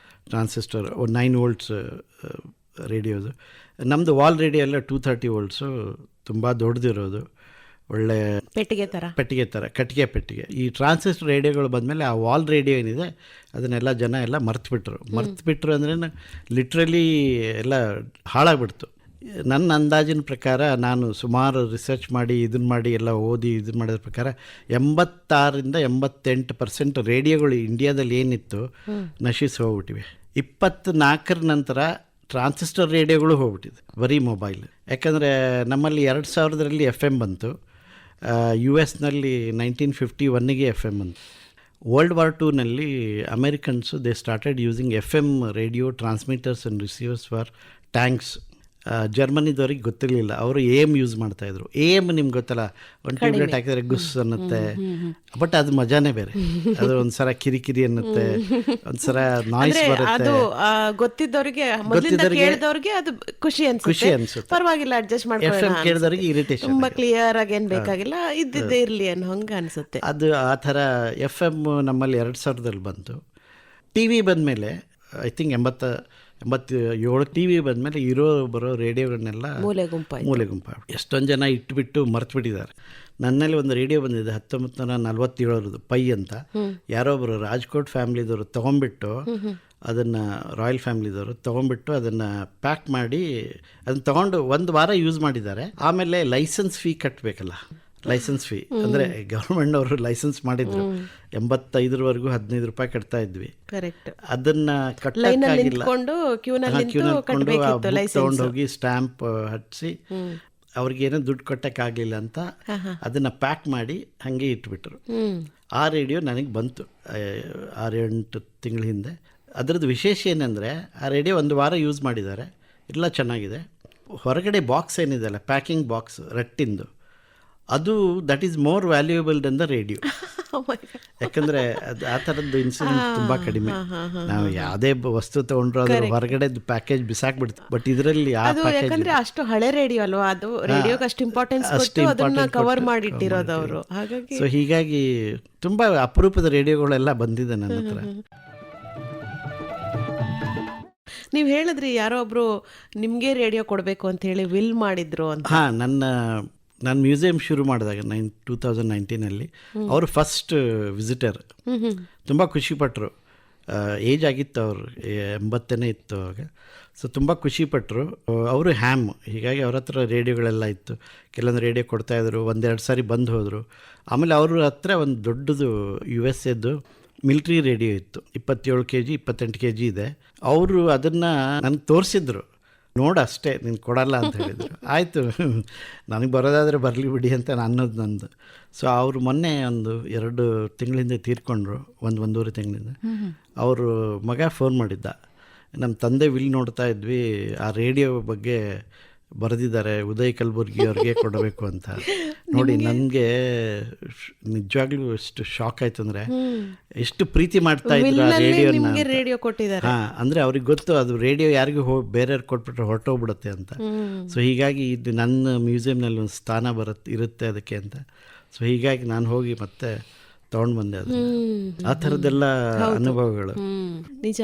ಟ್ರಾನ್ಸಿಸ್ಟರ್ 9 volts ರೇಡಿಯೋದು. ನಮ್ಮದು ವಾಲ್ ರೇಡಿಯೋ ಎಲ್ಲ 230 volts, ತುಂಬ ದೊಡ್ಡದಿರೋದು, ಒಳ್ಳೆ ಪೆಟ್ಟಿಗೆ ಥರ ಕಟ್ಟಿಗೆ ಪೆಟ್ಟಿಗೆ. ಈ ಟ್ರಾನ್ಸಿಸ್ಟರ್ ರೇಡಿಯೋಗಳು ಬಂದಮೇಲೆ ಆ ವಾಲ್ ರೇಡಿಯೋ ಏನಿದೆ ಅದನ್ನೆಲ್ಲ ಜನ ಎಲ್ಲ ಮರ್ತು ಅಂದರೆ ಲಿಟ್ರಲಿ ಎಲ್ಲ ಹಾಳಾಗ್ಬಿಡ್ತು. ನನ್ನ ಅಂದಾಜಿನ ಪ್ರಕಾರ, ನಾನು ಸುಮಾರು ರಿಸರ್ಚ್ ಮಾಡಿ ಎಲ್ಲ ಓದಿ ಮಾಡಿದ ಪ್ರಕಾರ 86-88% ರೇಡಿಯೋಗಳು ಇಂಡಿಯಾದಲ್ಲಿ ಏನಿತ್ತು ನಶಿಸಿ ಹೋಗ್ಬಿಟ್ಟಿವೆ. 24 ನಂತರ ಟ್ರಾನ್ಸಿಸ್ಟರ್ ರೇಡಿಯೋಗಳು ಹೋಗ್ಬಿಟ್ಟಿದೆ, ಬರೀ ಮೊಬೈಲ್. ಯಾಕಂದರೆ ನಮ್ಮಲ್ಲಿ 2000 FM ಬಂತು, US 1951 FM ಬಂತು. World War II Americans they started using FM radio transmitters and receivers for tanks. ಜರ್ಮನಿದವ್ರಿಗೆ ಗೊತ್ತಿರಲಿಲ್ಲ, ಅವರು AM ಯೂಸ್ ಮಾಡ್ತಾಯಿದ್ರು. AM ನಿಮ್ಗೆ ಗೊತ್ತಲ್ಲ, ಒಂದು ಟ್ಯೂಬ್ಲೈಟ್ ಹಾಕಿದ್ರೆ ಗುಸ್ ಅನ್ನುತ್ತೆ, ಬಟ್ ಅದು ಮಜಾನೇ ಬೇರೆ. ಅದು ಒಂದ್ಸರ ಕಿರಿಕಿರಿ ಅನ್ನುತ್ತೆ, ಒಂದ್ಸರ ನಾಯ್ಸ್ ಬರುತ್ತೆ. ಗೊತ್ತಿದ್ದವ್ರಿಗೆ ಅದು ಖುಷಿ ಅನ್ಸುತ್ತೆ, ಪರವಾಗಿಲ್ಲ ಅಡ್ಜಸ್ಟ್ FM ಕೇಳಿದವ್ರಿಗೆ ಇರಿಟೇಷನ್, ತುಂಬಾ ಕ್ಲಿಯರ್ ಆಗಿ ಏನ್ ಬೇಕಾಗಿಲ್ಲ, ಇದ್ದಿದ್ದೇ ಇರ್ಲಿ ಅನ್ನೋ ಹಂಗ ಅನ್ಸುತ್ತೆ. ಅದು ಆ ಥರ FM ನಮ್ಮಲ್ಲಿ 2000 ಬಂತು. TV ಬಂದಮೇಲೆ ಐ ಥಿಂಕ್ 87 TV ಬಂದಮೇಲೆ ಬರೋ ರೇಡಿಯೋಗಳನ್ನೆಲ್ಲ ಮೂಲೆ ಗುಂಪ ಎಷ್ಟೊಂದು ಜನ ಇಟ್ಬಿಟ್ಟು ಮರ್ತ್ಬಿಟ್ಟಿದ್ದಾರೆ. ನನ್ನಲ್ಲಿ ಒಂದು ರೇಡಿಯೋ ಬಂದಿದೆ 1947 ಪೈ ಅಂತ. ಯಾರೋ ಒಬ್ಬರು ರಾಜ್ಕೋಟ್ ಫ್ಯಾಮಿಲಿದವರು ತೊಗೊಂಡ್ಬಿಟ್ಟು ಅದನ್ನು, ರಾಯಲ್ ಫ್ಯಾಮಿಲಿದವರು ತೊಗೊಂಡ್ಬಿಟ್ಟು ಅದನ್ನು ಪ್ಯಾಕ್ ಮಾಡಿ ಅದನ್ನು ತೊಗೊಂಡು 1 ವಾರ ಯೂಸ್ ಮಾಡಿದ್ದಾರೆ. ಆಮೇಲೆ ಲೈಸೆನ್ಸ್ ಫೀ ಕಟ್ಟಬೇಕಲ್ಲ, ಲೈಸೆನ್ಸ್ ಫೀ. ಅಂದರೆ ಗೌರ್ಮೆಂಟ್ನವರು ಲೈಸೆನ್ಸ್ ಮಾಡಿದ್ರು 85ವರೆಗೂ 15 ರೂಪಾಯಿ ಕಟ್ತಾ ಇದ್ವಿ. ಕರೆಕ್ಟ್. ಅದನ್ನ ಕಟ್ಟಕ್ಕಾಗಿಲ್ಲ. ತಗೊಂಡೋಗಿ ಸ್ಟ್ಯಾಂಪ್ ಹಚ್ಚಿಸಿ ಅವ್ರಿಗೇನೋ ದುಡ್ಡು ಕೊಟ್ಟಕ್ಕಾಗಲಿಲ್ಲ ಅಂತ ಅದನ್ನ ಪ್ಯಾಕ್ ಮಾಡಿ ಹಾಗೆ ಇಟ್ಬಿಟ್ರು. ಆ ರೇಡಿಯೋ ನನಗೆ ಬಂತು 6-8 ತಿಂಗಳ ಹಿಂದೆ. ಅದರದ್ದು ವಿಶೇಷ ಏನಂದರೆ ಆ ರೇಡಿಯೋ 1 ವಾರ ಯೂಸ್ ಮಾಡಿದ್ದಾರೆ, ಎಲ್ಲ ಚೆನ್ನಾಗಿದೆ. ಹೊರಗಡೆ ಬಾಕ್ಸ್ ಏನಿದೆ ಅಲ್ಲ, ಪ್ಯಾಕಿಂಗ್ ಬಾಕ್ಸ್ ರಟ್ಟಿಂದು, ಅದು that is more valuable than the radio. ಯಾಕಂದರೆ ಅದು ಆ ಥರದ್ದು ಇನ್ಸಿಡೆಂಟ್ ತುಂಬ ಕಡಿಮೆ. ನಾವು ಯಾವುದೇ ವಸ್ತು ತೊಗೊಂಡ್ರು ಅದ್ರ ಹೊರಗಡೆ ಪ್ಯಾಕೇಜ್ ಬಿಸಾಕ್ಬಿಡ್ತೀವಿ. ಬಟ್ ಇದರಲ್ಲಿ ಆ ಯಾಕಂದ್ರೆ ಅಷ್ಟು ಹಳೆ ರೇಡಿಯೋ ಅಲ್ವಾ, ಅದು ರೇಡಿಯೋಗೆ ಅಷ್ಟು ಇಂಪಾರ್ಟೆನ್ಸ್ ಅದನ್ನ ಕವರ್ ಮಾಡಿಟ್ಟಿರೋದು ಅವರು. ಹಾಗಾಗಿ ಸೊ ಹೀಗಾಗಿ ತುಂಬ ಅಪರೂಪದ ರೇಡಿಯೋಗಳೆಲ್ಲ ಬಂದಿದೆ ನನ್ನ ಹತ್ರ. ನೀವು ಹೇಳಿದ್ರಿ ಯಾರೋ ಒಬ್ರು ನಿಮಗೆ ರೇಡಿಯೋ ಕೊಡಬೇಕು ಅಂತ ಹೇಳಿ ವಿಲ್ ಮಾಡಿದ್ರು ಅಂತ. ಹಾಂ, ನಾನು ಮ್ಯೂಸಿಯಂ ಶುರು ಮಾಡಿದಾಗ 2019 ಅವರು ಫಸ್ಟ್ ವಿಸಿಟರ್. ತುಂಬ ಖುಷಿಪಟ್ಟರು. ಏಜ್ ಆಗಿತ್ತು, ಅವರು 80 ಇತ್ತು ಅವಾಗ. ಸೊ ತುಂಬ ಖುಷಿಪಟ್ಟರು. ಅವರು ಹ್ಯಾಮ್, ಹೀಗಾಗಿ ಅವ್ರ ಹತ್ರ ರೇಡಿಯೋಗಳೆಲ್ಲ ಇತ್ತು. ಕೆಲವೊಂದು ರೇಡಿಯೋ ಕೊಡ್ತಾಯಿದ್ರು, 1-2 ಸಾರಿ ಬಂದು ಹೋದರು. ಆಮೇಲೆ ಅವ್ರ ಹತ್ರ ಒಂದು ದೊಡ್ಡದು USA ಮಿಲ್ಟ್ರಿ ರೇಡಿಯೋ ಇತ್ತು, 27 kg 28 kg ಇದೆ. ಅವರು ಅದನ್ನು ನನಗೆ ತೋರಿಸಿದ್ರು. ನೋಡಷ್ಟೇ, ನೀನು ಕೊಡಲ್ಲ ಅಂತ ಹೇಳಿದರು. ಆಯಿತು, ನನಗೆ ಬರೋದಾದರೆ ಬರಲಿ ಬಿಡಿ ಅಂತ ಅನ್ನೋದು ನಂದು. ಸೊ ಅವರು ಮೊನ್ನೆ 1-2 ತಿಂಗಳಿಂದ ತೀರ್ಕೊಂಡ್ರು, 1-1.5 ತಿಂಗಳಿಂದ. ಅವರು ಮಗ ಫೋನ್ ಮಾಡಿದ್ದ, ನಮ್ಮ ತಂದೆ ವಿಲ್ ನೋಡ್ತಾ ಇದ್ವಿ, ಆ ರೇಡಿಯೋ ಬಗ್ಗೆ ಬರೆದಿದ್ದಾರೆ, ಉದಯ್ ಕಲಬುರ್ಗಿ ಅವ್ರಿಗೆ ಕೊಡಬೇಕು ಅಂತ. ನೋಡಿ, ನನಗೆ ನಿಜವಾಗ್ಲೂ ಎಷ್ಟು ಶಾಕ್ ಆಯ್ತು ಅಂದರೆ, ಎಷ್ಟು ಪ್ರೀತಿ ಮಾಡ್ತಾ ಇದ್ರು ಆ ರೇಡಿಯೋ ಕೊಟ್ಟಿದ್ದಾರೆ. ಹಾಂ, ಅಂದರೆ ಅವ್ರಿಗೆ ಗೊತ್ತು ಅದು ರೇಡಿಯೋ ಯಾರಿಗೂ ಬೇರೆಯವ್ರಿಗೆ ಕೊಟ್ಬಿಟ್ರೆ ಹೊರಟೋಗ್ಬಿಡುತ್ತೆ ಅಂತ. ಸೊ ಹೀಗಾಗಿ ಇದು ನನ್ನ ಮ್ಯೂಸಿಯಂನಲ್ಲಿ ಒಂದು ಸ್ಥಾನ ಇರುತ್ತೆ ಅದಕ್ಕೆ ಅಂತ. ಸೊ ಹೀಗಾಗಿ ನಾನು ಹೋಗಿ ಮತ್ತೆ ತೊಗೊಂಡು ಬಂದೆ. ಅದು ಆ ಥರದ್ದೆಲ್ಲ ಅನುಭವಗಳು ನಿಜ.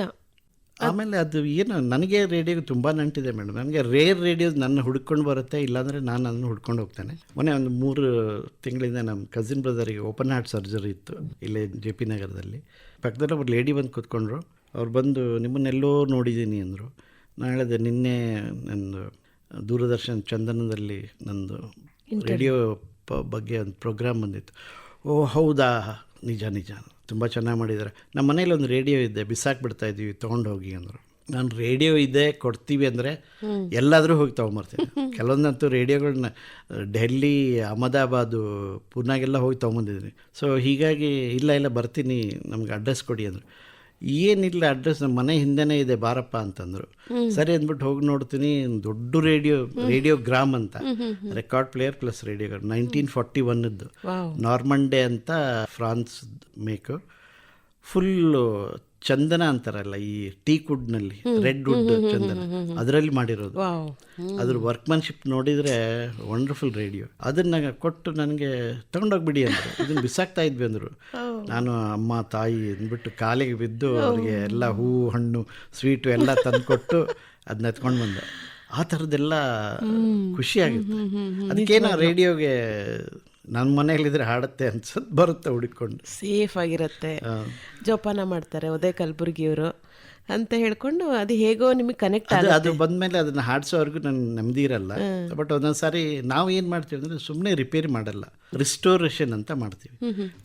ಆಮೇಲೆ ಅದು ಏನು, ನನಗೆ ರೇಡಿಯೋಗೆ ತುಂಬ ನಂಟಿದೆ ಮೇಡಮ್. ನನಗೆ ರೇರ್ ರೇಡಿಯೋ ನನ್ನ ಹುಡ್ಕೊಂಡು ಬರುತ್ತೆ, ಇಲ್ಲಾಂದರೆ ನಾನು ಅದನ್ನು ಹುಡ್ಕೊಂಡು ಹೋಗ್ತೇನೆ. ಮೊನ್ನೆ 3 ತಿಂಗಳಿಂದ ನಮ್ಮ ಕಸಿನ್ ಬ್ರದರಿಗೆ ಓಪನ್ ಹಾರ್ಟ್ ಸರ್ಜರಿ ಇತ್ತು ಇಲ್ಲೇ JP ನಗರದಲ್ಲಿ. ಪಕ್ಕದಲ್ಲಿ ಒಬ್ಬರು ಲೇಡಿ ಬಂದು ಕೂತ್ಕೊಂಡ್ರು. ಅವ್ರು ಬಂದು, ನಿಮ್ಮನ್ನೆಲ್ಲೋ ನೋಡಿದ್ದೀನಿ ಅಂದರು. ನಾನು ಹೇಳಿದೆ, ನಿನ್ನೆ ನಂದು ದೂರದರ್ಶನ ಚಂದನದಲ್ಲಿ ನಂದು ರೇಡಿಯೋ ಬಗ್ಗೆ ಒಂದು ಪ್ರೋಗ್ರಾಮ್ ಬಂದಿತ್ತು. ಓ ಹೌದಾ, ನಿಜ ತುಂಬ ಚೆನ್ನಾಗಿ ಮಾಡಿದ್ದಾರೆ. ನಮ್ಮ ಮನೇಲಿ ಒಂದು ರೇಡಿಯೋ ಇದೆ, ಬಿಸಾಕ್ಬಿಡ್ತಾ ಇದ್ದೀವಿ, ತೊಗೊಂಡು ಹೋಗಿ ಅಂದರು. ನಾನು ರೇಡಿಯೋ ಇದೆ ಕೊಡ್ತೀವಿ ಅಂದರೆ ಎಲ್ಲಾದರೂ ಹೋಗಿ ತೊಗೊಂಬರ್ತೀನಿ. ಕೆಲವೊಂದಂತೂ ರೇಡಿಯೋಗಳನ್ನ ಡೆಲ್ಲಿ, ಅಹಮದಾಬಾದು, ಪೂನಾಗೆಲ್ಲ ಹೋಗಿ ತೊಗೊಂಬಂದಿದ್ದೀನಿ. ಸೊ ಹೀಗಾಗಿ ಇಲ್ಲ ಬರ್ತೀನಿ, ನಮ್ಗೆ ಅಡ್ರೆಸ್ ಕೊಡಿ ಅಂದರು. ಏನಿಲ್ಲ, ಅಡ್ರೆಸ್ ನಮ್ಮ ಮನೆ ಹಿಂದೆನೇ ಇದೆ, ಬಾರಪ್ಪ ಅಂತಂದರು. ಸರಿ ಅಂದ್ಬಿಟ್ಟು ಹೋಗಿ ನೋಡ್ತೀನಿ, ದೊಡ್ಡ ರೇಡಿಯೋಗ್ರಾಮ್ ಅಂತ, ರೆಕಾರ್ಡ್ ಪ್ಲೇಯರ್ ಪ್ಲಸ್ ರೇಡಿಯೋಗ್ರಾಮ್, 1941 ನಾರ್ಮಂಡೆ ಅಂತ, ಫ್ರಾನ್ಸ್ ಮೇಕು. ಫುಲ್ಲು ಚಂದನ ಅಂತಾರಲ್ಲ, ಈ ಟೀಕ್ ವುಡ್ನಲ್ಲಿ ರೆಡ್ ವುಡ್ ಚಂದನ, ಅದರಲ್ಲಿ ಮಾಡಿರೋದು. ಅದ್ರ ವರ್ಕ್ಮನ್ಶಿಪ್ ನೋಡಿದರೆ ವಂಡರ್ಫುಲ್ ರೇಡಿಯೋ. ಅದನ್ನು ಕೊಟ್ಟು ನನಗೆ ತೊಗೊಂಡೋಗ್ಬಿಡಿ ಅಂದರು. ಇದನ್ನು ಬಿಸಾಕ್ತಾ ಇದ್ವಿ ಅಂದರು. ನಾನು ಅಮ್ಮ ತಾಯಿ ಅಂದ್ಬಿಟ್ಟು ಕಾಲಿಗೆ ಬಿದ್ದು ಅವ್ರಿಗೆ ಎಲ್ಲ ಹೂವು ಹಣ್ಣು ಸ್ವೀಟು ಎಲ್ಲ ತಂದುಕೊಟ್ಟು ಅದನ್ನ ಎತ್ಕೊಂಡು ಬಂದೆ. ಆ ಥರದ್ದೆಲ್ಲ ಖುಷಿಯಾಗುತ್ತೆ. ಅದಕ್ಕೇನೋ ರೇಡಿಯೋಗೆ ನನ್ನ ಮನೆಯಲ್ಲಿದ್ರೆ ಹಾಡುತ್ತೆ ಅನ್ಸೋದು, ಬರುತ್ತೆ ಹುಡುಕೊಂಡು, ಸೇಫ್ ಆಗಿರುತ್ತೆ, ಜೋಪಾನ ಮಾಡ್ತಾರೆ ಉದಯ್ ಕಲಬುರ್ಗಿಯವರು ಅಂತ ಹೇಳ್ಕೊಂಡು. ಅದು ಹೇಗೋ ನಿಮಗೆ ಕನೆಕ್ಟ್ ಆಗುತ್ತೆ. ಅದು ಬಂದಮೇಲೆ ಅದನ್ನು ಹಾಡಿಸೋವರೆಗೂ ನನಗೆ ನೆಮ್ಮದಿ ಇರಲ್ಲ. ಬಟ್ ಒಂದೊಂದು ಸಾರಿ ನಾವು ಏನು ಮಾಡ್ತೀವಿ ಅಂದರೆ, ಸುಮ್ಮನೆ ರಿಪೇರಿ ಮಾಡಲ್ಲ, ರಿಸ್ಟೋರೇಷನ್ ಅಂತ ಮಾಡ್ತೀವಿ.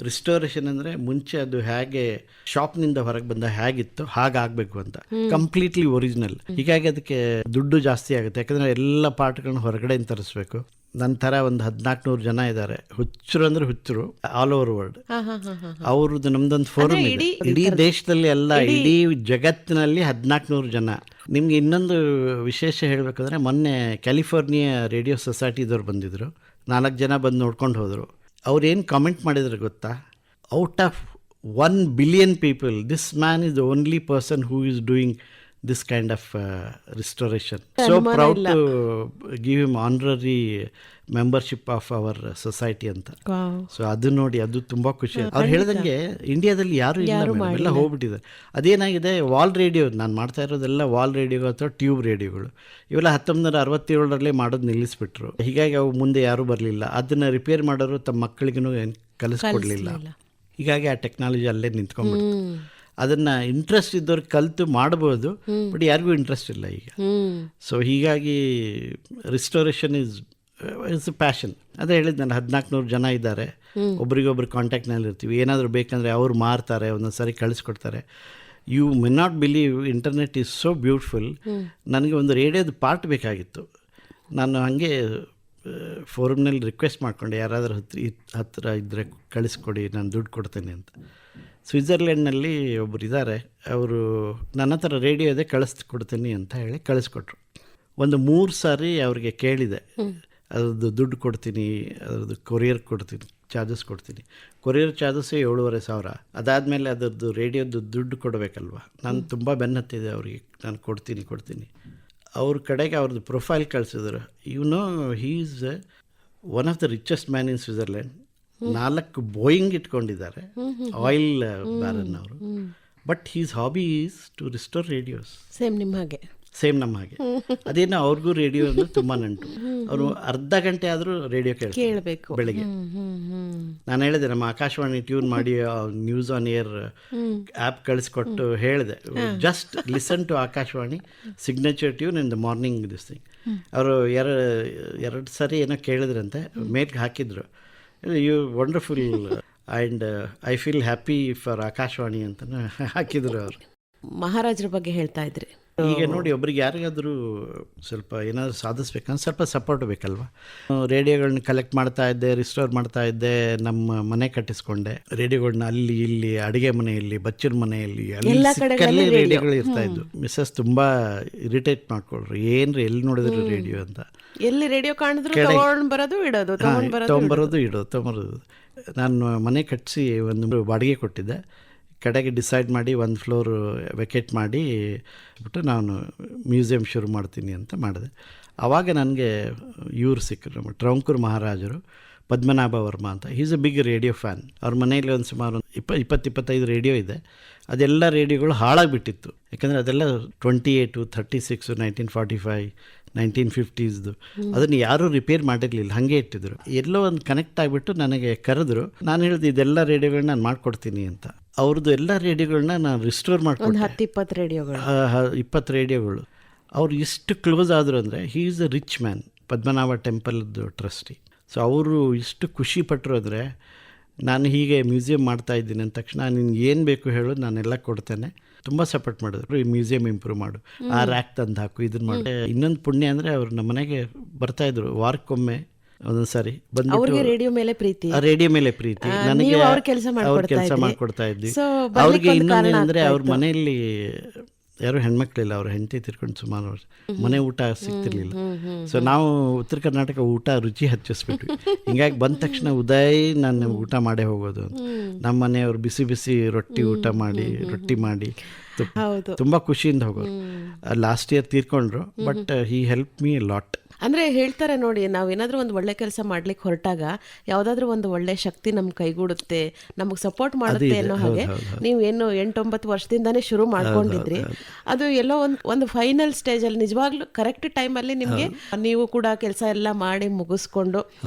ರಿಸ್ಟೋರೇಷನ್ ಅಂದರೆ ಮುಂಚೆ ಅದು ಹೇಗೆ ಶಾಪ್ನಿಂದ ಹೊರಗೆ ಬಂದ ಹೇಗಿತ್ತು ಹಾಗಾಗಬೇಕು ಅಂತ, ಕಂಪ್ಲೀಟ್ಲಿ ಒರಿಜಿನಲ್. ಹೀಗಾಗಿ ಅದಕ್ಕೆ ದುಡ್ಡು ಜಾಸ್ತಿ ಆಗುತ್ತೆ, ಯಾಕಂದರೆ ಎಲ್ಲ ಪಾರ್ಟ್ಗಳನ್ನ ಹೊರಗಡೆಯಿಂದ ತರಿಸ್ಬೇಕು. ನನ್ನ ಥರ ಒಂದು 1400 ಜನ ಇದ್ದಾರೆ, ಹುಚ್ಚರು ಅಂದರೆ ಹುಚ್ಚರು, ಆಲ್ ಓವರ್ ವರ್ಲ್ಡ್. ಅವ್ರದ್ದು ನಮ್ದೊಂದು ಫೋರಮ್ ಇದೆ, ಇಡೀ ದೇಶದಲ್ಲಿ ಅಲ್ಲ, ಇಡೀ ಜಗತ್ತಿನಲ್ಲಿ 1400 ಜನ. ನಿಮ್ಗೆ ಇನ್ನೊಂದು ವಿಶೇಷ ಹೇಳಬೇಕಂದ್ರೆ, ಮೊನ್ನೆ ಕ್ಯಾಲಿಫೋರ್ನಿಯಾ ರೇಡಿಯೋ ಸೊಸೈಟಿದವ್ರು ಬಂದಿದ್ದರು. 4 ಜನ ಬಂದು ನೋಡ್ಕೊಂಡು ಹೋದರು. ಅವ್ರೇನು ಕಾಮೆಂಟ್ ಮಾಡಿದ್ರು ಗೊತ್ತಾ? Out of 1 billion people, this man is the only person who is doing this kind of restoration. So proud to give him honorary membership of our society ಅಂತ. ಸೊ ಅದು ನೋಡಿ, ಅದು ತುಂಬ ಖುಷಿ. ಅವ್ರು ಹೇಳ್ದಂಗೆ ಇಂಡಿಯಾದಲ್ಲಿ ಯಾರೂ ಇಲ್ಲ, ಎಲ್ಲ ಹೋಗ್ಬಿಟ್ಟಿದ್ದಾರೆ. ಅದೇನಾಗಿದೆ, ವಾಲ್ ರೇಡಿಯೋ ನಾನು ಮಾಡ್ತಾ ಇರೋದೆಲ್ಲ ವಾಲ್ ರೇಡಿಯೋ ಅಥವಾ ಟ್ಯೂಬ್ ರೇಡಿಯೋಗಳು. ಇವೆಲ್ಲ 1967 ಮಾಡೋದು ನಿಲ್ಲಿಸ್ಬಿಟ್ರು. ಹೀಗಾಗಿ ಅವು ಮುಂದೆ ಯಾರೂ ಬರಲಿಲ್ಲ. ಅದನ್ನು ರಿಪೇರ್ ಮಾಡೋರು ತಮ್ಮ ಮಕ್ಕಳಿಗೂ ಕಲಿಸ್ಕೊಡ್ಲಿಲ್ಲ. ಹೀಗಾಗಿ ಆ ಟೆಕ್ನಾಲಜಿ ಅಲ್ಲೇ ನಿಂತ್ಕೊಂಡ್ಬಿಡ್ತು. ಅದನ್ನು ಇಂಟ್ರೆಸ್ಟ್ ಇದ್ದವ್ರು ಕಲಿತು ಮಾಡ್ಬೋದು, ಬಟ್ ಯಾರಿಗೂ ಇಂಟ್ರೆಸ್ಟ್ ಇಲ್ಲ ಈಗ. ಸೊ ಹೀಗಾಗಿ restoration is it's A passion. ಅದೇ ಹೇಳಿದ್ನಲ್ಲ, 1400 ಜನ ಇದ್ದಾರೆ, ಒಬ್ರಿಗೊಬ್ರು ಕಾಂಟ್ಯಾಕ್ಟ್ನಲ್ಲಿ ಇರ್ತೀವಿ. ಏನಾದರೂ ಬೇಕಂದರೆ ಅವ್ರು ಮಾರ್ತಾರೆ, ಒಂದೊಂದು ಸಾರಿ ಕಳಿಸ್ಕೊಡ್ತಾರೆ. You may not believe, internet is so beautiful. ನನಗೆ ಒಂದು ರೇಡಿಯೋದ ಪಾರ್ಟ್ ಬೇಕಾಗಿತ್ತು. ನಾನು ಹಾಗೆ ಫೋರಮ್ನಲ್ಲಿ ರಿಕ್ವೆಸ್ಟ್ ಮಾಡಿಕೊಂಡೆ, ಯಾರಾದರೂ ಹತ್ತಿರ ಇದ್ದರೆ ಕಳಿಸ್ಕೊಡಿ, ನಾನು ದುಡ್ಡು ಕೊಡ್ತೇನೆ ಅಂತ. ಸ್ವಿಟ್ಜರ್ಲೆಂಡ್ನಲ್ಲಿ ಒಬ್ಬರು ಇದ್ದಾರೆ, ಅವರು ನನ್ನ ಹತ್ರ ರೇಡಿಯೋ ಇದೆ ಕಳಿಸ್ಕೊಡ್ತೀನಿ ಅಂತ ಹೇಳಿ ಕಳಿಸ್ಕೊಟ್ರು. ಒಂದು 3 ಸಾರಿ ಅವ್ರಿಗೆ ಕೇಳಿದೆ, ಅದ್ರದ್ದು ದುಡ್ಡು ಕೊಡ್ತೀನಿ, ಅದ್ರದ್ದು ಕೊರಿಯರ್ ಕೊಡ್ತೀನಿ, ಚಾರ್ಜಸ್ ಕೊಡ್ತೀನಿ. ಕೊರಿಯರ್ ಚಾರ್ಜಸ್ಸೇ 7,500. ಅದಾದಮೇಲೆ ಅದರದ್ದು ರೇಡಿಯೋದು ದುಡ್ಡು ಕೊಡಬೇಕಲ್ವ. ನಾನು ತುಂಬ ಬೆನ್ನತ್ತಿದೆ ಅವರಿಗೆ, ನಾನು ಕೊಡ್ತೀನಿ. ಅವ್ರ ಕಡೆಗೆ ಅವ್ರದ್ದು ಪ್ರೊಫೈಲ್ ಕಳಿಸಿದ್ರು. He is one of the richest man in Switzerland. 4 Boeing ಇಟ್ಕೊಂಡಿದ್ದಾರೆ, ಆಯಿಲ್ ಬ್ಯಾರನ್ ಅವರು. But his hobby is to restore radios. Same ನಮ್ಮ ಹಾಗೆ. ಅದೇನೋ ಅವ್ರಿಗೂ ರೇಡಿಯೋ ಅಂದರೆ ತುಂಬ ನಂಟು. ಅವರು ಅರ್ಧ ಗಂಟೆ ಆದರೂ ರೇಡಿಯೋ ಕೇಳಬೇಕು ಬೆಳಿಗ್ಗೆ. ನಾನು ಹೇಳಿದೆ, ನಮ್ಮ ಆಕಾಶವಾಣಿ ಟ್ಯೂನ್ ಮಾಡಿ ನ್ಯೂಸ್ ಆನ್ ಏರ್ ಆ್ಯಪ್ ಕಳಿಸ್ಕೊಟ್ಟು ಹೇಳಿದೆ, just listen to Akashvani signature tune in the morning this thing. ಅವರು ಎರಡು ಸರಿ ಏನೋ ಕೇಳಿದ್ರಂತೆ, ಮೇಲ್ಗೆ ಹಾಕಿದ್ರು, you wonderful and I feel happy for Akashvani ಅಂತ ಹಾಕಿದ್ರು ಅವರು. ಮಹಾರಾಜರ ಬಗ್ಗೆ ಹೇಳ್ತಾ ಇದ್ರಿ. ಈಗ ನೋಡಿ, ಒಬ್ರಿಗೆ ಯಾರಿಗಾದರೂ ಸ್ವಲ್ಪ ಏನಾದರೂ ಸಾಧಿಸ್ಬೇಕಂದ್ರೆ ಸ್ವಲ್ಪ ಸಪೋರ್ಟ್ ಬೇಕಲ್ವ. ರೇಡಿಯೋಗಳನ್ನ ಕಲೆಕ್ಟ್ ಮಾಡ್ತಾ ಇದ್ದೆ, ರಿಸ್ಟೋರ್ ಮಾಡ್ತಾ ಇದ್ದೆ, ನಮ್ಮ ಮನೆ ಕಟ್ಟಿಸ್ಕೊಂಡೆ. ರೇಡಿಯೋಗಳನ್ನ ಅಲ್ಲಿ ಇಲ್ಲಿ ಅಡುಗೆ ಮನೆಯಲ್ಲಿ, ಬಚ್ಚರ ಮನೆಯಲ್ಲಿ, ಅಲ್ಲಿ ರೇಡಿಯೋಗಳು ಇರ್ತಾ ಇದ್ವು. ಮಿಸ್ಸಸ್ ತುಂಬ ಇರಿಟೇಟ್ ಮಾಡ್ಕೊಳ್ರು, ಏನ್ರಿ ಎಲ್ಲಿ ನೋಡಿದ್ರು ರೇಡಿಯೋ ಅಂತ. ಎಲ್ಲಿ ರೇಡಿಯೋ ಕಾಣಿದ್ರು ತೊಗೊಂಬರೋದು ಇಡೋದು. ನಾನು ಮನೆ ಕಟ್ಟಿಸಿ ಒಂದು ಬಾಡಿಗೆ ಕೊಟ್ಟಿದ್ದೆ. ಕಡೆಗೆ ಡಿಸೈಡ್ ಮಾಡಿ 1 ಫ್ಲೋರ್ ವೆಕೇಟ್ ಮಾಡಿ ಬಿಟ್ಟು ನಾನು ಮ್ಯೂಸಿಯಂ ಶುರು ಮಾಡ್ತೀನಿ ಅಂತ ಮಾಡಿದೆ. ಆವಾಗ ನನಗೆ ಇವರು ಸಿಕ್ಕರು, ನಮ್ಮ ಟ್ರಂಕೂರ್ ಮಹಾರಾಜರು, ಪದ್ಮನಾಭ ವರ್ಮ ಅಂತ. Is a big radio fan. ಅವ್ರ ಮನೆಯಲ್ಲಿ ಒಂದು ಸುಮಾರು 20-25 ರೇಡಿಯೋ ಇದೆ. ಅದೆಲ್ಲ ರೇಡಿಯೋಗಳು ಹಾಳಾಗಿಬಿಟ್ಟಿತ್ತು. ಯಾಕಂದರೆ ಅದೆಲ್ಲ 28, 36, 1945, 1950ಸ್ದು. ಅದನ್ನು ಯಾರೂ ರಿಪೇರ್ ಮಾಡಿರಲಿಲ್ಲ, ಹಾಗೆ ಇಟ್ಟಿದ್ರು. ಎಲ್ಲೋ ಒಂದು ಕನೆಕ್ಟ್ ಆಗಿಬಿಟ್ಟು ನನಗೆ ಕರೆದ್ರು. ನಾನು ಹೇಳಿದೆ, ಇದೆಲ್ಲ ರೇಡಿಯೋಗಳನ್ನ ನಾನು ಮಾಡಿಕೊಡ್ತೀನಿ ಅಂತ. ಅವ್ರದ್ದು ಎಲ್ಲ ರೇಡಿಯೋಗಳನ್ನ ನಾನು ರಿಸ್ಟೋರ್ ಮಾಡ್ಕೊಂಡು 10-20 ರೇಡಿಯೋಗಳು 20 ರೇಡಿಯೋಗಳು. ಅವ್ರು ಎಷ್ಟು ಕ್ಲೋಸ್ ಆದರು ಅಂದರೆ, he is a rich man, Padmanabha ಟೆಂಪಲ್ದು ಟ್ರಸ್ಟಿ. ಸೊ ಅವರು ಎಷ್ಟು ಖುಷಿ ಪಟ್ಟರು ಅಂದರೆ, ನಾನು ಹೀಗೆ ಮ್ಯೂಸಿಯಂ ಮಾಡ್ತಾಯಿದ್ದೀನಿ ಅಂದ ತಕ್ಷಣ, ನಿನ್ಗೆ ಏನು ಬೇಕು ಹೇಳೋದು, ನಾನೆಲ್ಲ ಕೊಡ್ತೇನೆ. ತುಂಬ ಸಪೋರ್ಟ್ ಮಾಡಿದ್ರು. ಈ ಮ್ಯೂಸಿಯಂ ಇಂಪ್ರೂವ್ ಮಾಡು, ಆ ರ್ಯಾಕ್ ತಂದು ಹಾಕು, ಇದನ್ನು ಮಾಡಿ. ಇನ್ನೊಂದು ಪುಣ್ಯ ಅಂದರೆ, ಅವ್ರು ನಮ್ಮ ಮನೆಗೆ ಬರ್ತಾಯಿದ್ರು ವಾರಕ್ಕೊಮ್ಮೆ ಒಂದೊಂದು ಸಾರಿ ಬಂದ್ಬಿಟ್ಟು. ರೇಡಿಯೋ ಮೇಲೆ ಪ್ರೀತಿ, ನನಗೆ ಅವ್ರು ಕೆಲಸ ಮಾಡಿಕೊಡ್ತಾ ಇದ್ವಿ. ಅವ್ರಿಗೆ ಇನ್ನೊಂದು ಏನಂದರೆ, ಅವ್ರ ಮನೆಯಲ್ಲಿ ಯಾರು ಹೆಣ್ಮಕ್ಳಿಲ್ಲ, ಅವ್ರ ಹೆಂಡತಿ ತಿರ್ಕೊಂಡು ಸುಮಾರು ವರ್ಷ, ಮನೆ ಊಟ ಸಿಗ್ತಿರ್ಲಿಲ್ಲ. ಸೊ ನಾವು ಉತ್ತರ ಕರ್ನಾಟಕ ಊಟ ರುಚಿ ಹಚ್ಚಿಸ್ಬಿಟ್ವಿ. ಹಿಂಗಾಗಿ ಬಂದ ತಕ್ಷಣ ಉದಯ್ ನಾನು ಊಟ ಮಾಡೇ ಹೋಗೋದು ಅಂತ. ನಮ್ಮ ಮನೆಯವ್ರು ಬಿಸಿ ಬಿಸಿ ರೊಟ್ಟಿ ಮಾಡಿ ತುಂಬ ಖುಷಿಯಿಂದ ಹೋಗೋರು. ಲಾಸ್ಟ್ ಇಯರ್ ತೀರ್ಕೊಂಡ್ರು, but he help me lot. ಅಂದರೆ ಹೇಳ್ತಾರೆ ನೋಡಿ, ನಾವೇನಾದರೂ ಒಂದು ಒಳ್ಳೆ ಕೆಲಸ ಮಾಡ್ಲಿಕ್ಕೆ ಹೊರಟಾಗ ಯಾವುದಾದ್ರೂ ಒಂದು ಒಳ್ಳೆ ಶಕ್ತಿ ನಮ್ಮ ಕೈಗೂಡುತ್ತೆ, ನಮಗೆ ಸಪೋರ್ಟ್ ಮಾಡುತ್ತೆ ಅನ್ನೋ ಹಾಗೆ. ನೀವೇನು 8-9 ವರ್ಷದಿಂದಾನೇ ಶುರು ಮಾಡ್ಕೊಂಡಿದ್ರಿ. ಅದು ಎಲ್ಲೋ ಒಂದು ಫೈನಲ್ ಸ್ಟೇಜಲ್ಲಿ ನಿಜವಾಗ್ಲೂ ಕರೆಕ್ಟ್ ಟೈಮಲ್ಲಿ ನಿಮಗೆ, ನೀವು ಕೂಡ ಕೆಲಸ ಎಲ್ಲ ಮಾಡಿ ಮುಗಿಸ್ಕೊಂಡು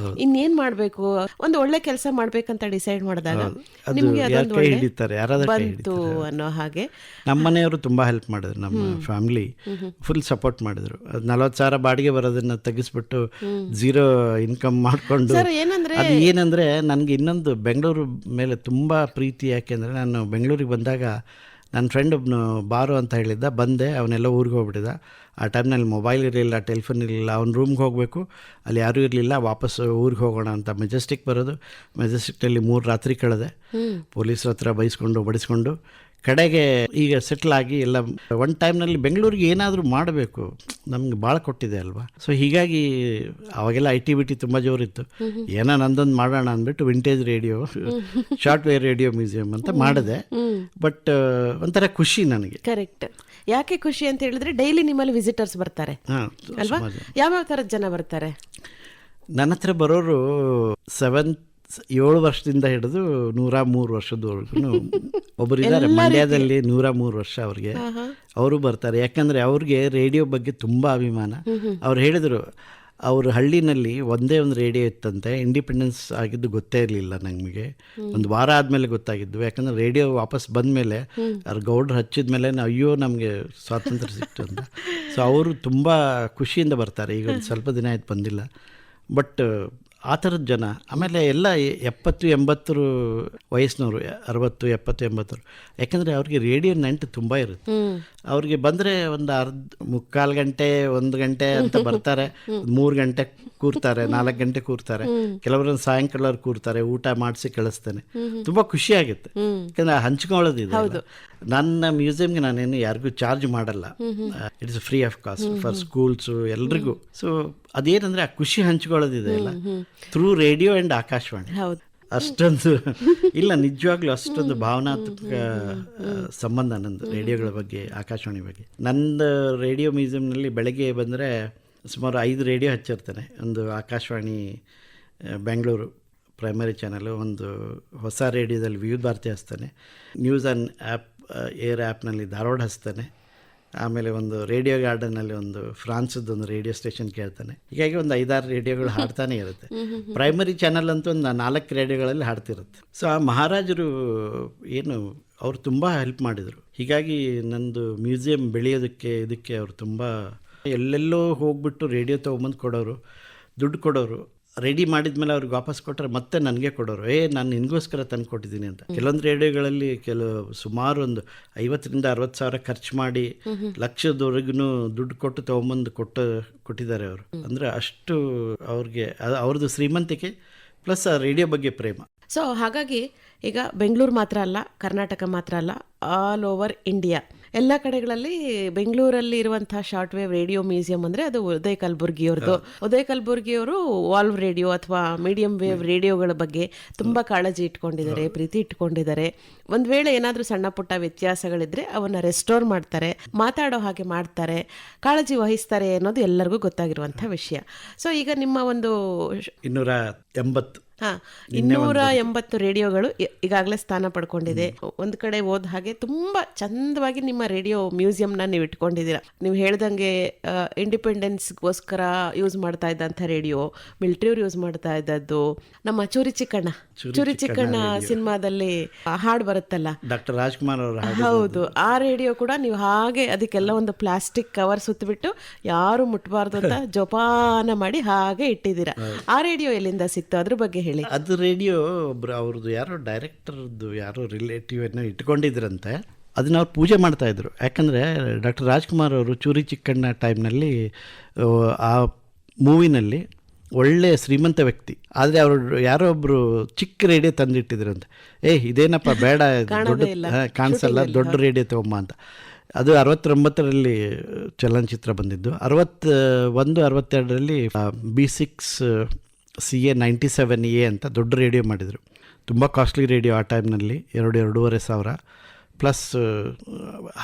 ಇನ್ನೇನು ಮಾಡಬೇಕು, ಒಂದು ಒಳ್ಳೆ ಕೆಲಸ ಮಾಡ್ಬೇಕಂತ ಡಿಸೈಡ್ ಮಾಡಿದಾಗ ನಿಮಗೆ ಅದೊಂದು ಒಳ್ಳೆ ಬಂತು ಅನ್ನೋ ಹಾಗೆ. ನಮ್ಮ ಮನೆಯವರು ತುಂಬ ಹೆಲ್ಪ್ ಮಾಡಿದ್ರು, ನಮ್ಮ ಫ್ಯಾಮಿಲಿ ಫುಲ್ ಸಪೋರ್ಟ್ ಮಾಡಿದ್ರು. 40,000 ಬಾಡಿಗೆ ಬರೋದನ್ನ ತೆಗೆಸ್ಬಿಟ್ಟು 0 ಇನ್ಕಮ್ ಮಾಡಿಕೊಂಡು. ಅದು ಏನಂದರೆ, ನನಗೆ ಇನ್ನೊಂದು ಬೆಂಗಳೂರು ಮೇಲೆ ತುಂಬ ಪ್ರೀತಿ. ಯಾಕೆಂದರೆ ನಾನು ಬೆಂಗಳೂರಿಗೆ ಬಂದಾಗ ನನ್ನ ಫ್ರೆಂಡ್ ಒಬ್ಬನು ಬಾರು ಅಂತ ಹೇಳಿದ್ದ, ಬಂದೆ. ಅವನೆಲ್ಲ ಊರಿಗೆ ಹೋಗ್ಬಿಟ್ಟಿದ್ದ. ಆ ಟೈಮ್ನಲ್ಲಿ ಮೊಬೈಲ್ ಇರಲಿಲ್ಲ, ಟೆಲಿಫೋನ್ ಇರಲಿಲ್ಲ. ಅವ್ನ ರೂಮ್ಗೆ ಹೋಗಬೇಕು, ಅಲ್ಲಿ ಯಾರೂ ಇರಲಿಲ್ಲ. ವಾಪಸ್ ಊರಿಗೆ ಹೋಗೋಣ ಅಂತ ಮೆಜೆಸ್ಟಿಕ್ ಬರೋದು. ಮೆಜೆಸ್ಟಿಕ್ನಲ್ಲಿ 3 ರಾತ್ರಿ ಕಳೆದೆ, ಪೊಲೀಸ್ರ ಹತ್ರ ಬಡಿಸ್ಕೊಂಡು ಕಡೆಗೆ ಈಗ ಸೆಟ್ಲ್ ಆಗಿ ಎಲ್ಲ. ಒಂದು ಟೈಮ್ನಲ್ಲಿ ಬೆಂಗಳೂರಿಗೆ ಏನಾದರೂ ಮಾಡಬೇಕು, ನಮ್ಗೆ ಭಾಳ ಕೊಟ್ಟಿದೆ ಅಲ್ವಾ. ಸೊ ಹೀಗಾಗಿ ಅವಾಗೆಲ್ಲ IT ತುಂಬ ಜೋರಿತ್ತು. ಏನೋ ನಂದೊಂದು ಮಾಡೋಣ ಅಂದ್ಬಿಟ್ಟು vintage radio, short wave radio museum ಅಂತ ಮಾಡಿದೆ. ಬಟ್ ಒಂಥರ ಖುಷಿ ನನಗೆ. ಕರೆಕ್ಟ್. ಯಾಕೆ ಖುಷಿ ಅಂತ ಹೇಳಿದ್ರೆ, ಡೈಲಿ ನಿಮ್ಮಲ್ಲಿ ವಿಸಿಟರ್ಸ್ ಬರ್ತಾರೆ ಅಲ್ವಾ? ಯಾವ ಥರದ ಜನ ಬರ್ತಾರೆ? ನನ್ನ ಹತ್ರ ಬರೋರು 7 ವರ್ಷದಿಂದ ಹಿಡಿದು 103 ವರ್ಷದವರೆಗೂ ಒಬ್ಬರು ಇದ್ದಾರೆ. ಮಂಡ್ಯದಲ್ಲಿ 103 ವರ್ಷ ಅವ್ರಿಗೆ. ಅವರು ಬರ್ತಾರೆ. ಯಾಕಂದರೆ ಅವ್ರಿಗೆ ರೇಡಿಯೋ ಬಗ್ಗೆ ತುಂಬ ಅಭಿಮಾನ. ಅವ್ರು ಹೇಳಿದರು, ಅವ್ರ ಹಳ್ಳಿನಲ್ಲಿ ಒಂದೇ ಒಂದು ರೇಡಿಯೋ ಇತ್ತಂತೆ. ಇಂಡಿಪೆಂಡೆನ್ಸ್ ಆಗಿದ್ದು ಗೊತ್ತೇ ಇರಲಿಲ್ಲ ನಮಗೆ. ಒಂದು ವಾರ ಆದಮೇಲೆ ಗೊತ್ತಾಗಿದ್ದು. ಯಾಕಂದರೆ ರೇಡಿಯೋ ವಾಪಸ್ ಬಂದಮೇಲೆ, ಅವ್ರು ಗೌಡ್ರು ಹಚ್ಚಿದ ಮೇಲೆ ಅಯ್ಯೋ ನಮಗೆ ಸ್ವಾತಂತ್ರ್ಯ ಸಿಕ್ತು ಅಂತ. ಸೊ ಅವರು ತುಂಬ ಖುಷಿಯಿಂದ ಬರ್ತಾರೆ. ಈಗ ಒಂದು ಸ್ವಲ್ಪ ದಿನ ಆಯ್ತು ಬಂದಿಲ್ಲ. ಬಟ್ ಆ ಥರದ ಜನ ಆಮೇಲೆ ಎಲ್ಲ 70-80 ವಯಸ್ಸಿನವರು, 60-70-80. ಯಾಕಂದರೆ ಅವ್ರಿಗೆ ರೇಡಿಯೋ ನೆಂಟು ತುಂಬ ಇರುತ್ತೆ. ಅವ್ರಿಗೆ ಬಂದರೆ ಒಂದು ಮುಕ್ಕಾಲು ಗಂಟೆ 1 ಗಂಟೆ ಅಂತ ಬರ್ತಾರೆ, 3 ಗಂಟೆ ಕೂರ್ತಾರೆ, 4 ಗಂಟೆ ಕೂರ್ತಾರೆ, ಕೆಲವರನ್ನು ಸಾಯಂಕಾಲ ಕೂರ್ತಾರೆ, ಊಟ ಮಾಡಿಸಿ ಕಳಿಸ್ತೇನೆ. ತುಂಬ ಖುಷಿ ಆಗುತ್ತೆ, ಯಾಕಂದರೆ ಹಂಚ್ಕೊಳ್ಳೋದಿದೆ. ನನ್ನ ಮ್ಯೂಸಿಯಂಗೆ ನಾನೇನು ಯಾರಿಗೂ ಚಾರ್ಜ್ ಮಾಡಲ್ಲ, it's free of cost for schools ಎಲ್ರಿಗೂ. ಸೊ ಅದೇನಂದರೆ ಆ ಖುಷಿ ಹಂಚ್ಕೊಳ್ಳೋದಿದೆ ಅಲ್ಲ, ಥ್ರೂ ರೇಡಿಯೋ ಆ್ಯಂಡ್ ಆಕಾಶವಾಣಿ. ಅಷ್ಟೊಂದು ಇಲ್ಲ, ನಿಜವಾಗ್ಲೂ ಅಷ್ಟೊಂದು ಭಾವನಾತ್ಮಕ ಸಂಬಂಧ ನಂದು ರೇಡಿಯೋಗಳ ಬಗ್ಗೆ, ಆಕಾಶವಾಣಿ ಬಗ್ಗೆ. ನಂದು ರೇಡಿಯೋ ಮ್ಯೂಸಿಯಂನಲ್ಲಿ ಬೆಳಗ್ಗೆ ಬಂದರೆ ಸುಮಾರು 5 ರೇಡಿಯೋ ಹಚ್ಚಿರ್ತೇನೆ. ಒಂದು ಆಕಾಶವಾಣಿ ಬೆಂಗಳೂರು ಪ್ರೈಮರಿ ಚಾನಲು, ಒಂದು ಹೊಸ ರೇಡಿಯೋದಲ್ಲಿ ವಿವಿಧ ಭಾರತಿ ಹಚ್ತಾನೆ, ನ್ಯೂಸ್ ಆನ್ ಆ್ಯಪ್ ಏರ್ ಆ್ಯಪ್ನಲ್ಲಿ ಧಾರವಾಡ ಹಚ್ತಾನೆ, ಆಮೇಲೆ ಒಂದು ರೇಡಿಯೋ ಗಾರ್ಡನಲ್ಲಿ ಒಂದು ಫ್ರಾನ್ಸದ್ದು ರೇಡಿಯೋ ಸ್ಟೇಷನ್ ಕೇಳ್ತಾನೆ. ಹೀಗಾಗಿ ಒಂದು 5-6 ರೇಡಿಯೋಗಳು ಹಾಡ್ತಾನೆ ಇರುತ್ತೆ. ಪ್ರೈಮರಿ ಚಾನಲ್ ಅಂತೂ ಒಂದು 4 ರೇಡಿಯೋಗಳಲ್ಲಿ ಹಾಡ್ತಿರುತ್ತೆ. ಸೊ ಆ ಮಹಾರಾಜರು ಏನು, ಅವರು ತುಂಬ ಹೆಲ್ಪ್ ಮಾಡಿದರು. ಹೀಗಾಗಿ ನಂದು ಮ್ಯೂಸಿಯಂ ಬೆಳೆಯೋದಕ್ಕೆ ಇದಕ್ಕೆ ಅವರು ತುಂಬ, ಎಲ್ಲೆಲ್ಲೋ ಹೋಗ್ಬಿಟ್ಟು ರೇಡಿಯೋ ತೊಗೊಂಬಂದು ಕೊಡೋರು, ದುಡ್ಡು ಕೊಡೋರು, ರೆಡಿ ಮಾಡಿದ್ಮೇಲೆ ಅವ್ರಿಗೆ ವಾಪಸ್ ಕೊಟ್ಟರೆ ಮತ್ತೆ ನನಗೆ ಕೊಡೋರು, ನಾನು ನಿನಗೋಸ್ಕರ ತಂದು ಕೊಟ್ಟಿದ್ದೀನಿ ಅಂತ. ಕೆಲವೊಂದು ರೇಡಿಯೋಗಳಲ್ಲಿ ಸುಮಾರು ಒಂದು 50,000-60,000 ಸಾವಿರ ಖರ್ಚು ಮಾಡಿ ಲಕ್ಷದವರೆಗೂ ದುಡ್ಡು ಕೊಟ್ಟು ತೊಗೊಂಬಂದು ಕೊಟ್ಟಿದ್ದಾರೆ ಅವರು. ಅಂದರೆ ಅಷ್ಟು ಅವ್ರಿಗೆ ಅವ್ರದ್ದು ಶ್ರೀಮಂತಿಕೆ ಪ್ಲಸ್ ಆ ರೇಡಿಯೋ ಬಗ್ಗೆ ಪ್ರೇಮ. ಸೊ ಹಾಗಾಗಿ ಈಗ ಬೆಂಗಳೂರು ಮಾತ್ರ ಅಲ್ಲ, ಕರ್ನಾಟಕ ಮಾತ್ರ ಅಲ್ಲ, ಆಲ್ ಓವರ್ ಇಂಡಿಯಾ ಎಲ್ಲ ಕಡೆಗಳಲ್ಲಿ ಬೆಂಗಳೂರಲ್ಲಿ ಇರುವಂತಹ ಶಾರ್ಟ್ ವೇವ್ ರೇಡಿಯೋ ಮ್ಯೂಸಿಯಂ ಅಂದರೆ ಅದು ಉದಯ್ ಕಲಬುರ್ಗಿಯವ್ರದ್ದು. ಉದಯ್ ಕಲಬುರ್ಗಿಯವರು ವಾಲ್ವ್ ರೇಡಿಯೋ ಅಥವಾ ಮೀಡಿಯಂ ವೇವ್ ರೇಡಿಯೋಗಳ ಬಗ್ಗೆ ತುಂಬ ಕಾಳಜಿ ಇಟ್ಕೊಂಡಿದ್ದಾರೆ, ಪ್ರೀತಿ ಇಟ್ಕೊಂಡಿದ್ದಾರೆ. ಒಂದು ವೇಳೆ ಏನಾದರೂ ಸಣ್ಣ ಪುಟ್ಟ ವ್ಯತ್ಯಾಸಗಳಿದ್ರೆ ಅವನ್ನ ರೆಸ್ಟೋರ್ ಮಾಡ್ತಾರೆ, ಮಾತಾಡೋ ಹಾಗೆ ಮಾಡ್ತಾರೆ, ಕಾಳಜಿ ವಹಿಸ್ತಾರೆ ಅನ್ನೋದು ಎಲ್ಲರಿಗೂ ಗೊತ್ತಾಗಿರುವಂಥ ವಿಷಯ. ಸೊ ಈಗ ನಿಮ್ಮ ಒಂದು 280 ರೇಡಿಯೋಗಳು ಈಗಾಗಲೇ ಸ್ಥಾನ ಪಡ್ಕೊಂಡಿದೆ. ಒಂದು ಕಡೆ ಹೋದ ಹಾಗೆ ತುಂಬ ಚಂದವಾಗಿ ನಿಮ್ಮ ರೇಡಿಯೋ ಮ್ಯೂಸಿಯಂನ ನೀವು ಇಟ್ಕೊಂಡಿದ್ದೀರಾ. ನೀವು ಹೇಳ್ದಂಗೆ ಇಂಡಿಪೆಂಡೆನ್ಸ್ಗೋಸ್ಕರ ಯೂಸ್ ಮಾಡ್ತಾ ಇದ್ದಂಥ ರೇಡಿಯೋ, ಮಿಲಿಟರಿಯವ್ರು ಯೂಸ್ ಮಾಡ್ತಾ ಇದ್ದದ್ದು, ನಮ್ಮ ಚೂರಿ ಚಿಕ್ಕಣ್ಣ ಸಿನಿಮಾದಲ್ಲಿ ಹಾಡು ಬರುತ್ತಲ್ಲ, ಡಾಕ್ಟರ್ ರಾಜ್ಕುಮಾರ್ ಅವರು, ಹೌದು, ಆ ರೇಡಿಯೋ ಕೂಡ ನೀವು ಹಾಗೆ ಅದಕ್ಕೆಲ್ಲ ಒಂದು ಪ್ಲಾಸ್ಟಿಕ್ ಕವರ್ ಸುತ್ತಬಿಟ್ಟು ಯಾರು ಮುಟ್ಬಾರ್ದು ಅಂತ ಜೋಪಾನ ಮಾಡಿ ಹಾಗೆ ಇಟ್ಟಿದ್ದೀರಾ. ಆ ರೇಡಿಯೋ ಎಲ್ಲಿಂದ ಸಿಕ್ತು, ಅದ್ರ ಬಗ್ಗೆ ಹೇಳಿ. ಅದು ರೇಡಿಯೋ ಒಬ್ರು ಅವ್ರದ್ದು ಯಾರೋ ಡೈರೆಕ್ಟರ್ದು ಯಾರೋ ರಿಲೇಟಿವ್ ಏನೋ ಇಟ್ಕೊಂಡಿದ್ರಂತೆ, ಅದನ್ನ ಅವ್ರು ಪೂಜೆ ಮಾಡ್ತಾಯಿದ್ರು. ಯಾಕಂದರೆ ಡಾಕ್ಟರ್ ರಾಜ್ಕುಮಾರ್ ಅವರು ಚೂರಿ ಚಿಕ್ಕಣ್ಣ ಟೈಮ್ನಲ್ಲಿ ಆ ಮೂವಿನಲ್ಲಿ ಒಳ್ಳೆ ಶ್ರೀಮಂತ ವ್ಯಕ್ತಿ, ಆದರೆ ಅವರು ಯಾರೋ ಒಬ್ಬರು ಚಿಕ್ಕ ರೇಡಿಯೋ ತಂದಿಟ್ಟಿದ್ರಂತೆ. ಇದೇನಪ್ಪ ಬೇಡ, ಕಾಣಿಸಲ್ಲ, ದೊಡ್ಡ ರೇಡಿಯೋ ತಗೊಂಬ ಅಂತ. ಅದು 69ರಲ್ಲಿ ಚಲನಚಿತ್ರ ಬಂದಿದ್ದು. 61-62ರಲ್ಲಿ B6 CA 97A ಅಂತ ದೊಡ್ಡ ರೇಡಿಯೋ ಮಾಡಿದರು. ತುಂಬ ಕಾಸ್ಟ್ಲಿ ರೇಡಿಯೋ ಆ ಟೈಮ್ನಲ್ಲಿ, 2-2.5 ಸಾವಿರ ಪ್ಲಸ್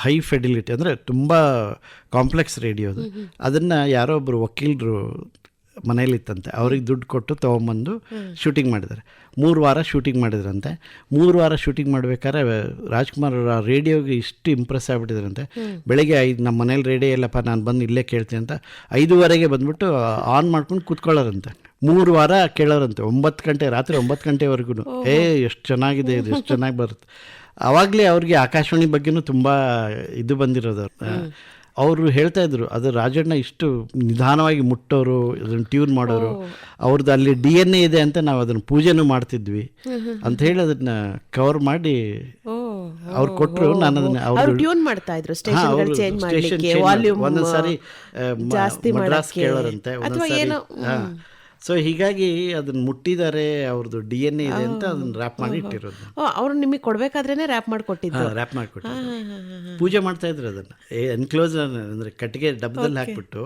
ಹೈ ಫೆಡಿಲಿಟಿ, ಅಂದರೆ ತುಂಬ ಕಾಂಪ್ಲೆಕ್ಸ್ ರೇಡಿಯೋ ಅದು. ಅದನ್ನು ಯಾರೋ ಒಬ್ಬರು ವಕೀಲರು ಮನೇಲಿತ್ತಂತೆ, ಅವ್ರಿಗೆ ದುಡ್ಡು ಕೊಟ್ಟು ತೊಗೊಂಬಂದು ಶೂಟಿಂಗ್ ಮಾಡಿದ್ದಾರೆ. 3 ವಾರ ಶೂಟಿಂಗ್ ಮಾಡಿದ್ರಂತೆ. 3 ವಾರ ಶೂಟಿಂಗ್ ಮಾಡಬೇಕಾದ್ರೆ ರಾಜ್ಕುಮಾರ್ ಆ ರೇಡಿಯೋಗೆ ಇಷ್ಟು ಇಂಪ್ರೆಸ್ ಆಗಿಬಿಟ್ಟಿದ್ರಂತೆ. ಬೆಳಗ್ಗೆ 5 ನಮ್ಮ ಮನೇಲಿ ರೇಡಿಯೋ ಇಲ್ಲಪ್ಪ, ನಾನು ಬಂದು ಇಲ್ಲೇ ಕೇಳ್ತೀನಿ ಅಂತ 5:15ಗೆ ಬಂದುಬಿಟ್ಟು ಆನ್ ಮಾಡ್ಕೊಂಡು ಕೂತ್ಕೊಳ್ಳೋರಂತೆ. 3 ವಾರ ಕೇಳೋರಂತೆ, 9 ಗಂಟೆ, ರಾತ್ರಿ 9 ಗಂಟೆವರೆಗೂ. ಎಷ್ಟು ಚೆನ್ನಾಗಿದೆ ಇದು, ಎಷ್ಟು ಚೆನ್ನಾಗಿ ಬರುತ್ತೆ. ಆವಾಗಲೇ ಅವ್ರಿಗೆ ಆಕಾಶವಾಣಿ ಬಗ್ಗೆನೂ ತುಂಬ ಇದು ಬಂದಿರೋದು. ಅವರು ಹೇಳ್ತಾ ಇದ್ರು, ಅದು ರಾಜಣ್ಣ ಇಷ್ಟು ನಿಧಾನವಾಗಿ ಮುಟ್ಟೋರು, ಅದನ್ನು ಟ್ಯೂನ್ ಮಾಡೋರು, ಅವ್ರದ್ದು ಅಲ್ಲಿ DNA ಇದೆ ಅಂತ ನಾವು ಅದನ್ನು ಪೂಜೆನೂ ಮಾಡ್ತಿದ್ವಿ ಅಂತ ಹೇಳಿ ಅದನ್ನ ಕವರ್ ಮಾಡಿ ಅವ್ರು ಕೊಟ್ಟರು. ನಾನು ಅದನ್ನ ಅವರು ಟ್ಯೂನ್ ಮಾಡ್ತಾ ಇದ್ರು, ಸ್ಟೇಷನ್ ಚೇಂಜ್ ಮಾಡಲಿಕ್ಕೆ, ವಾಲ್ಯೂಮ್ ಒಂದೊಂದ್ಸಾರಿ ಜಾಸ್ತಿ ಮದ್ರಾಸ್ ಕೇಳೋರಂತೆ, ಒಂದೊಂದ್ಸಾರಿ. ಸೊ ಹೀಗಾಗಿ ಅದನ್ನ ಮುಟ್ಟಿದ್ದಾರೆ, ಅವ್ರದ್ದು DNA ಇದೆ ಅಂತ ಅದನ್ನ ರ್ಯಾಪ್ ಮಾಡಿ ಇಟ್ಟಿರೋದು. ಅವ್ರು ನಿಮಗೆ ಕೊಡ್ಬೇಕಾದ್ರೇನೆ ರ್ಯಾಪ್ ಮಾಡಿಕೊಟ್ಟಿದ್ದು. ರ್ಯಾಪ್ ಮಾಡಿಕೊಟ್ಟಿದ್ದು, ಪೂಜೆ ಮಾಡ್ತಾ ಇದ್ರು ಅದನ್ನ ಎನ್ಕ್ಲೋಸ್ ಅಂದ್ರೆ ಕಟ್ಟಿಗೆ ಡಬ್ಬದಲ್ಲಿ ಹಾಕ್ಬಿಟ್ಟು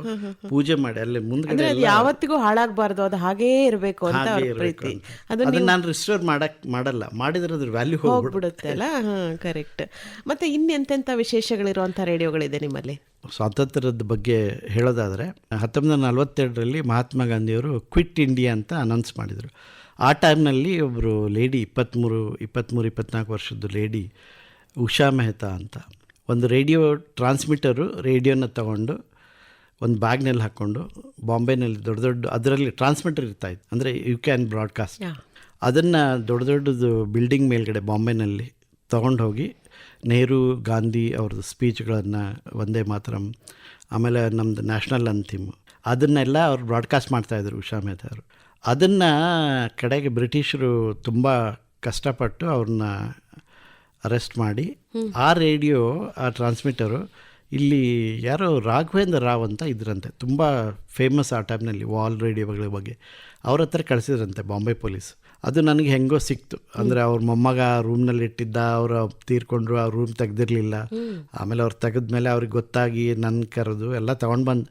ಪೂಜೆ ಮಾಡಿ ಅಲ್ಲೇ ಮುಂದೆ ಯಾವತ್ತಿಗೂ ಹಾಳಾಗಬಾರ್ದು, ಅದು ಹಾಗೇ ಇರಬೇಕು ಅಂತ ಅವ್ರ ಪ್ರೀತಿ. ಅದನ್ನ ನಾನು ರಿಸ್ಟೋರ್ ಮಾಡಲ್ಲ, ಮಾಡಿದ್ರೆ ಅದ್ರ ವ್ಯಾಲ್ಯೂ ಹೋಗ್ಬಿಡುತ್ತೆ ಅಲ್ಲ. ಕರೆಕ್ಟ್. ಮತ್ತೆ ಇನ್ನೆಂತೆಂಥ ವಿಶೇಷಗಳಿರುವಂಥ ರೇಡಿಯೋಗಳಿದೆ ನಿಮ್ಮಲ್ಲಿ? ಸ್ವಾತಂತ್ರ್ಯದ ಬಗ್ಗೆ ಹೇಳೋದಾದರೆ 1942ರಲ್ಲಿ ಮಹಾತ್ಮ ಗಾಂಧಿಯವರು ಕ್ವಿಟ್ ಇಂಡಿಯಾ ಅಂತ ಅನೌನ್ಸ್ ಮಾಡಿದರು. ಆ ಟೈಮ್ನಲ್ಲಿ ಒಬ್ಬರು ಲೇಡಿ 23-24 ವರ್ಷದ ಲೇಡಿ ಉಷಾ ಮೆಹ್ತಾ ಅಂತ ಒಂದು ರೇಡಿಯೋ ಟ್ರಾನ್ಸ್ಮಿಟರು ರೇಡಿಯೋನ ತಗೊಂಡು ಒಂದು ಬ್ಯಾಗ್ನಲ್ಲಿ ಹಾಕ್ಕೊಂಡು ಬಾಂಬೆನಲ್ಲಿ ದೊಡ್ಡ ಅದರಲ್ಲಿ ಟ್ರಾನ್ಸ್ಮಿಟರ್ ಇರ್ತಾಯಿತ್ತು, ಅಂದರೆ ಯು ಕ್ಯಾನ್ ಬ್ರಾಡ್ಕಾಸ್ಟ್. ಅದನ್ನು ದೊಡ್ಡದು ಬಿಲ್ಡಿಂಗ್ ಮೇಲ್ಗಡೆ ಬಾಂಬೆನಲ್ಲಿ ತೊಗೊಂಡು ಹೋಗಿ ನೆಹರು ಗಾಂಧಿ ಅವ್ರದ್ದು ಸ್ಪೀಚ್ಗಳನ್ನು, ವಂದೇ ಮಾತರಂ, ಆಮೇಲೆ ನಮ್ಮದು ನ್ಯಾಷನಲ್ ಅಂಥಿಮ್, ಅದನ್ನೆಲ್ಲ ಅವ್ರು ಬ್ರಾಡ್ಕಾಸ್ಟ್ ಮಾಡ್ತಾಯಿದ್ರು ಉಷಾ ಮೆಹ್ತಾ ಅವರು. ಅದನ್ನು ಕಡೆಗೆ ಬ್ರಿಟಿಷರು ತುಂಬ ಕಷ್ಟಪಟ್ಟು ಅವ್ರನ್ನ ಅರೆಸ್ಟ್ ಮಾಡಿ ಆ ರೇಡಿಯೋ, ಆ ಟ್ರಾನ್ಸ್ಮಿಟರು ಇಲ್ಲಿ ಯಾರೋ ರಾಘವೇಂದ್ರ ರಾವ್ ಅಂತ ಇದ್ರಂತೆ, ತುಂಬ ಫೇಮಸ್ ಆ ಟೈಮ್ನಲ್ಲಿ ವಾಲ್ ರೇಡಿಯೋಗಳ ಬಗ್ಗೆ. ಅವ್ರ ಹತ್ರ ಕಳಿಸಿದ್ರಂತೆ ಬಾಂಬೆ ಪೊಲೀಸ್. ಅದು ನನಗೆ ಹೆಂಗೋ ಸಿಕ್ತು. ಅಂದರೆ ಅವ್ರ ಮೊಮ್ಮಗ ರೂಮ್ನಲ್ಲಿ ಇಟ್ಟಿದ್ದ, ಅವರು ತೀರ್ಕೊಂಡ್ರು, ಆ ರೂಮ್ ತೆಗ್ದಿರಲಿಲ್ಲ. ಆಮೇಲೆ ಅವ್ರು ತೆಗೆದ್ಮೇಲೆ ಅವ್ರಿಗೆ ಗೊತ್ತಾಗಿ ನನ್ನ ಕರೆದು ಎಲ್ಲ ತೊಗೊಂಡು ಬಂದು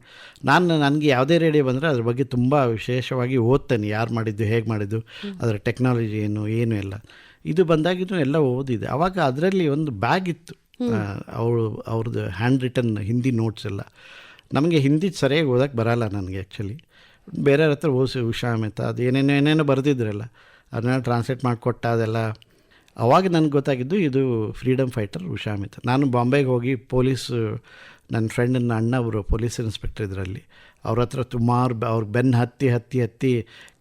ನನಗೆ ಯಾವುದೇ ರೇಡಿಯೋ ಬಂದರೆ ಅದ್ರ ಬಗ್ಗೆ ತುಂಬ ವಿಶೇಷವಾಗಿ ಓದ್ತೇನೆ, ಯಾರು ಮಾಡಿದ್ದು, ಹೇಗೆ ಮಾಡಿದ್ದು, ಅದರ ಟೆಕ್ನಾಲಜಿ ಏನು ಎಲ್ಲ. ಇದು ಬಂದಾಗಿದ್ದು ಎಲ್ಲ ಓದಿದೆ. ಆವಾಗ ಅದರಲ್ಲಿ ಒಂದು ಬ್ಯಾಗ್ ಇತ್ತು, ಅವ್ರದ್ದು ಹ್ಯಾಂಡ್ ರಿಟನ್ ಹಿಂದಿ ನೋಟ್ಸ್ ಎಲ್ಲ. ನಮಗೆ ಹಿಂದಿ ಸರಿಯಾಗಿ ಓದೋಕ್ಕೆ ಬರೋಲ್ಲ ನನಗೆ ಆ್ಯಕ್ಚುಲಿ. ಬೇರೆಯವ್ರ ಹತ್ರ ಉಷಾ ಮೆಹ್ತಾ ಅದು ಏನೇನೋ ಬರೆದಿದ್ರಲ್ಲ, ಅದನ್ನೆಲ್ಲ ಟ್ರಾನ್ಸ್ಲೇಟ್ ಮಾಡಿಕೊಟ್ಟ. ಅದೆಲ್ಲ ಅವಾಗ ನನಗೆ ಗೊತ್ತಾಗಿದ್ದು ಇದು ಫ್ರೀಡಮ್ ಫೈಟರ್ ಉಷಾ ಮೆಹ್ತಾ. ನಾನು ಬಾಂಬೆಗೆ ಹೋಗಿ ಪೊಲೀಸು, ನನ್ನ ಫ್ರೆಂಡನ್ನ ಅಣ್ಣ ಅವರು ಪೊಲೀಸ್ ಇನ್ಸ್ಪೆಕ್ಟರ್ ಇದರಲ್ಲಿ, ಅವ್ರ ಹತ್ರ ಸುಮಾರು ಅವ್ರ ಬೆನ್ನು ಹತ್ತಿ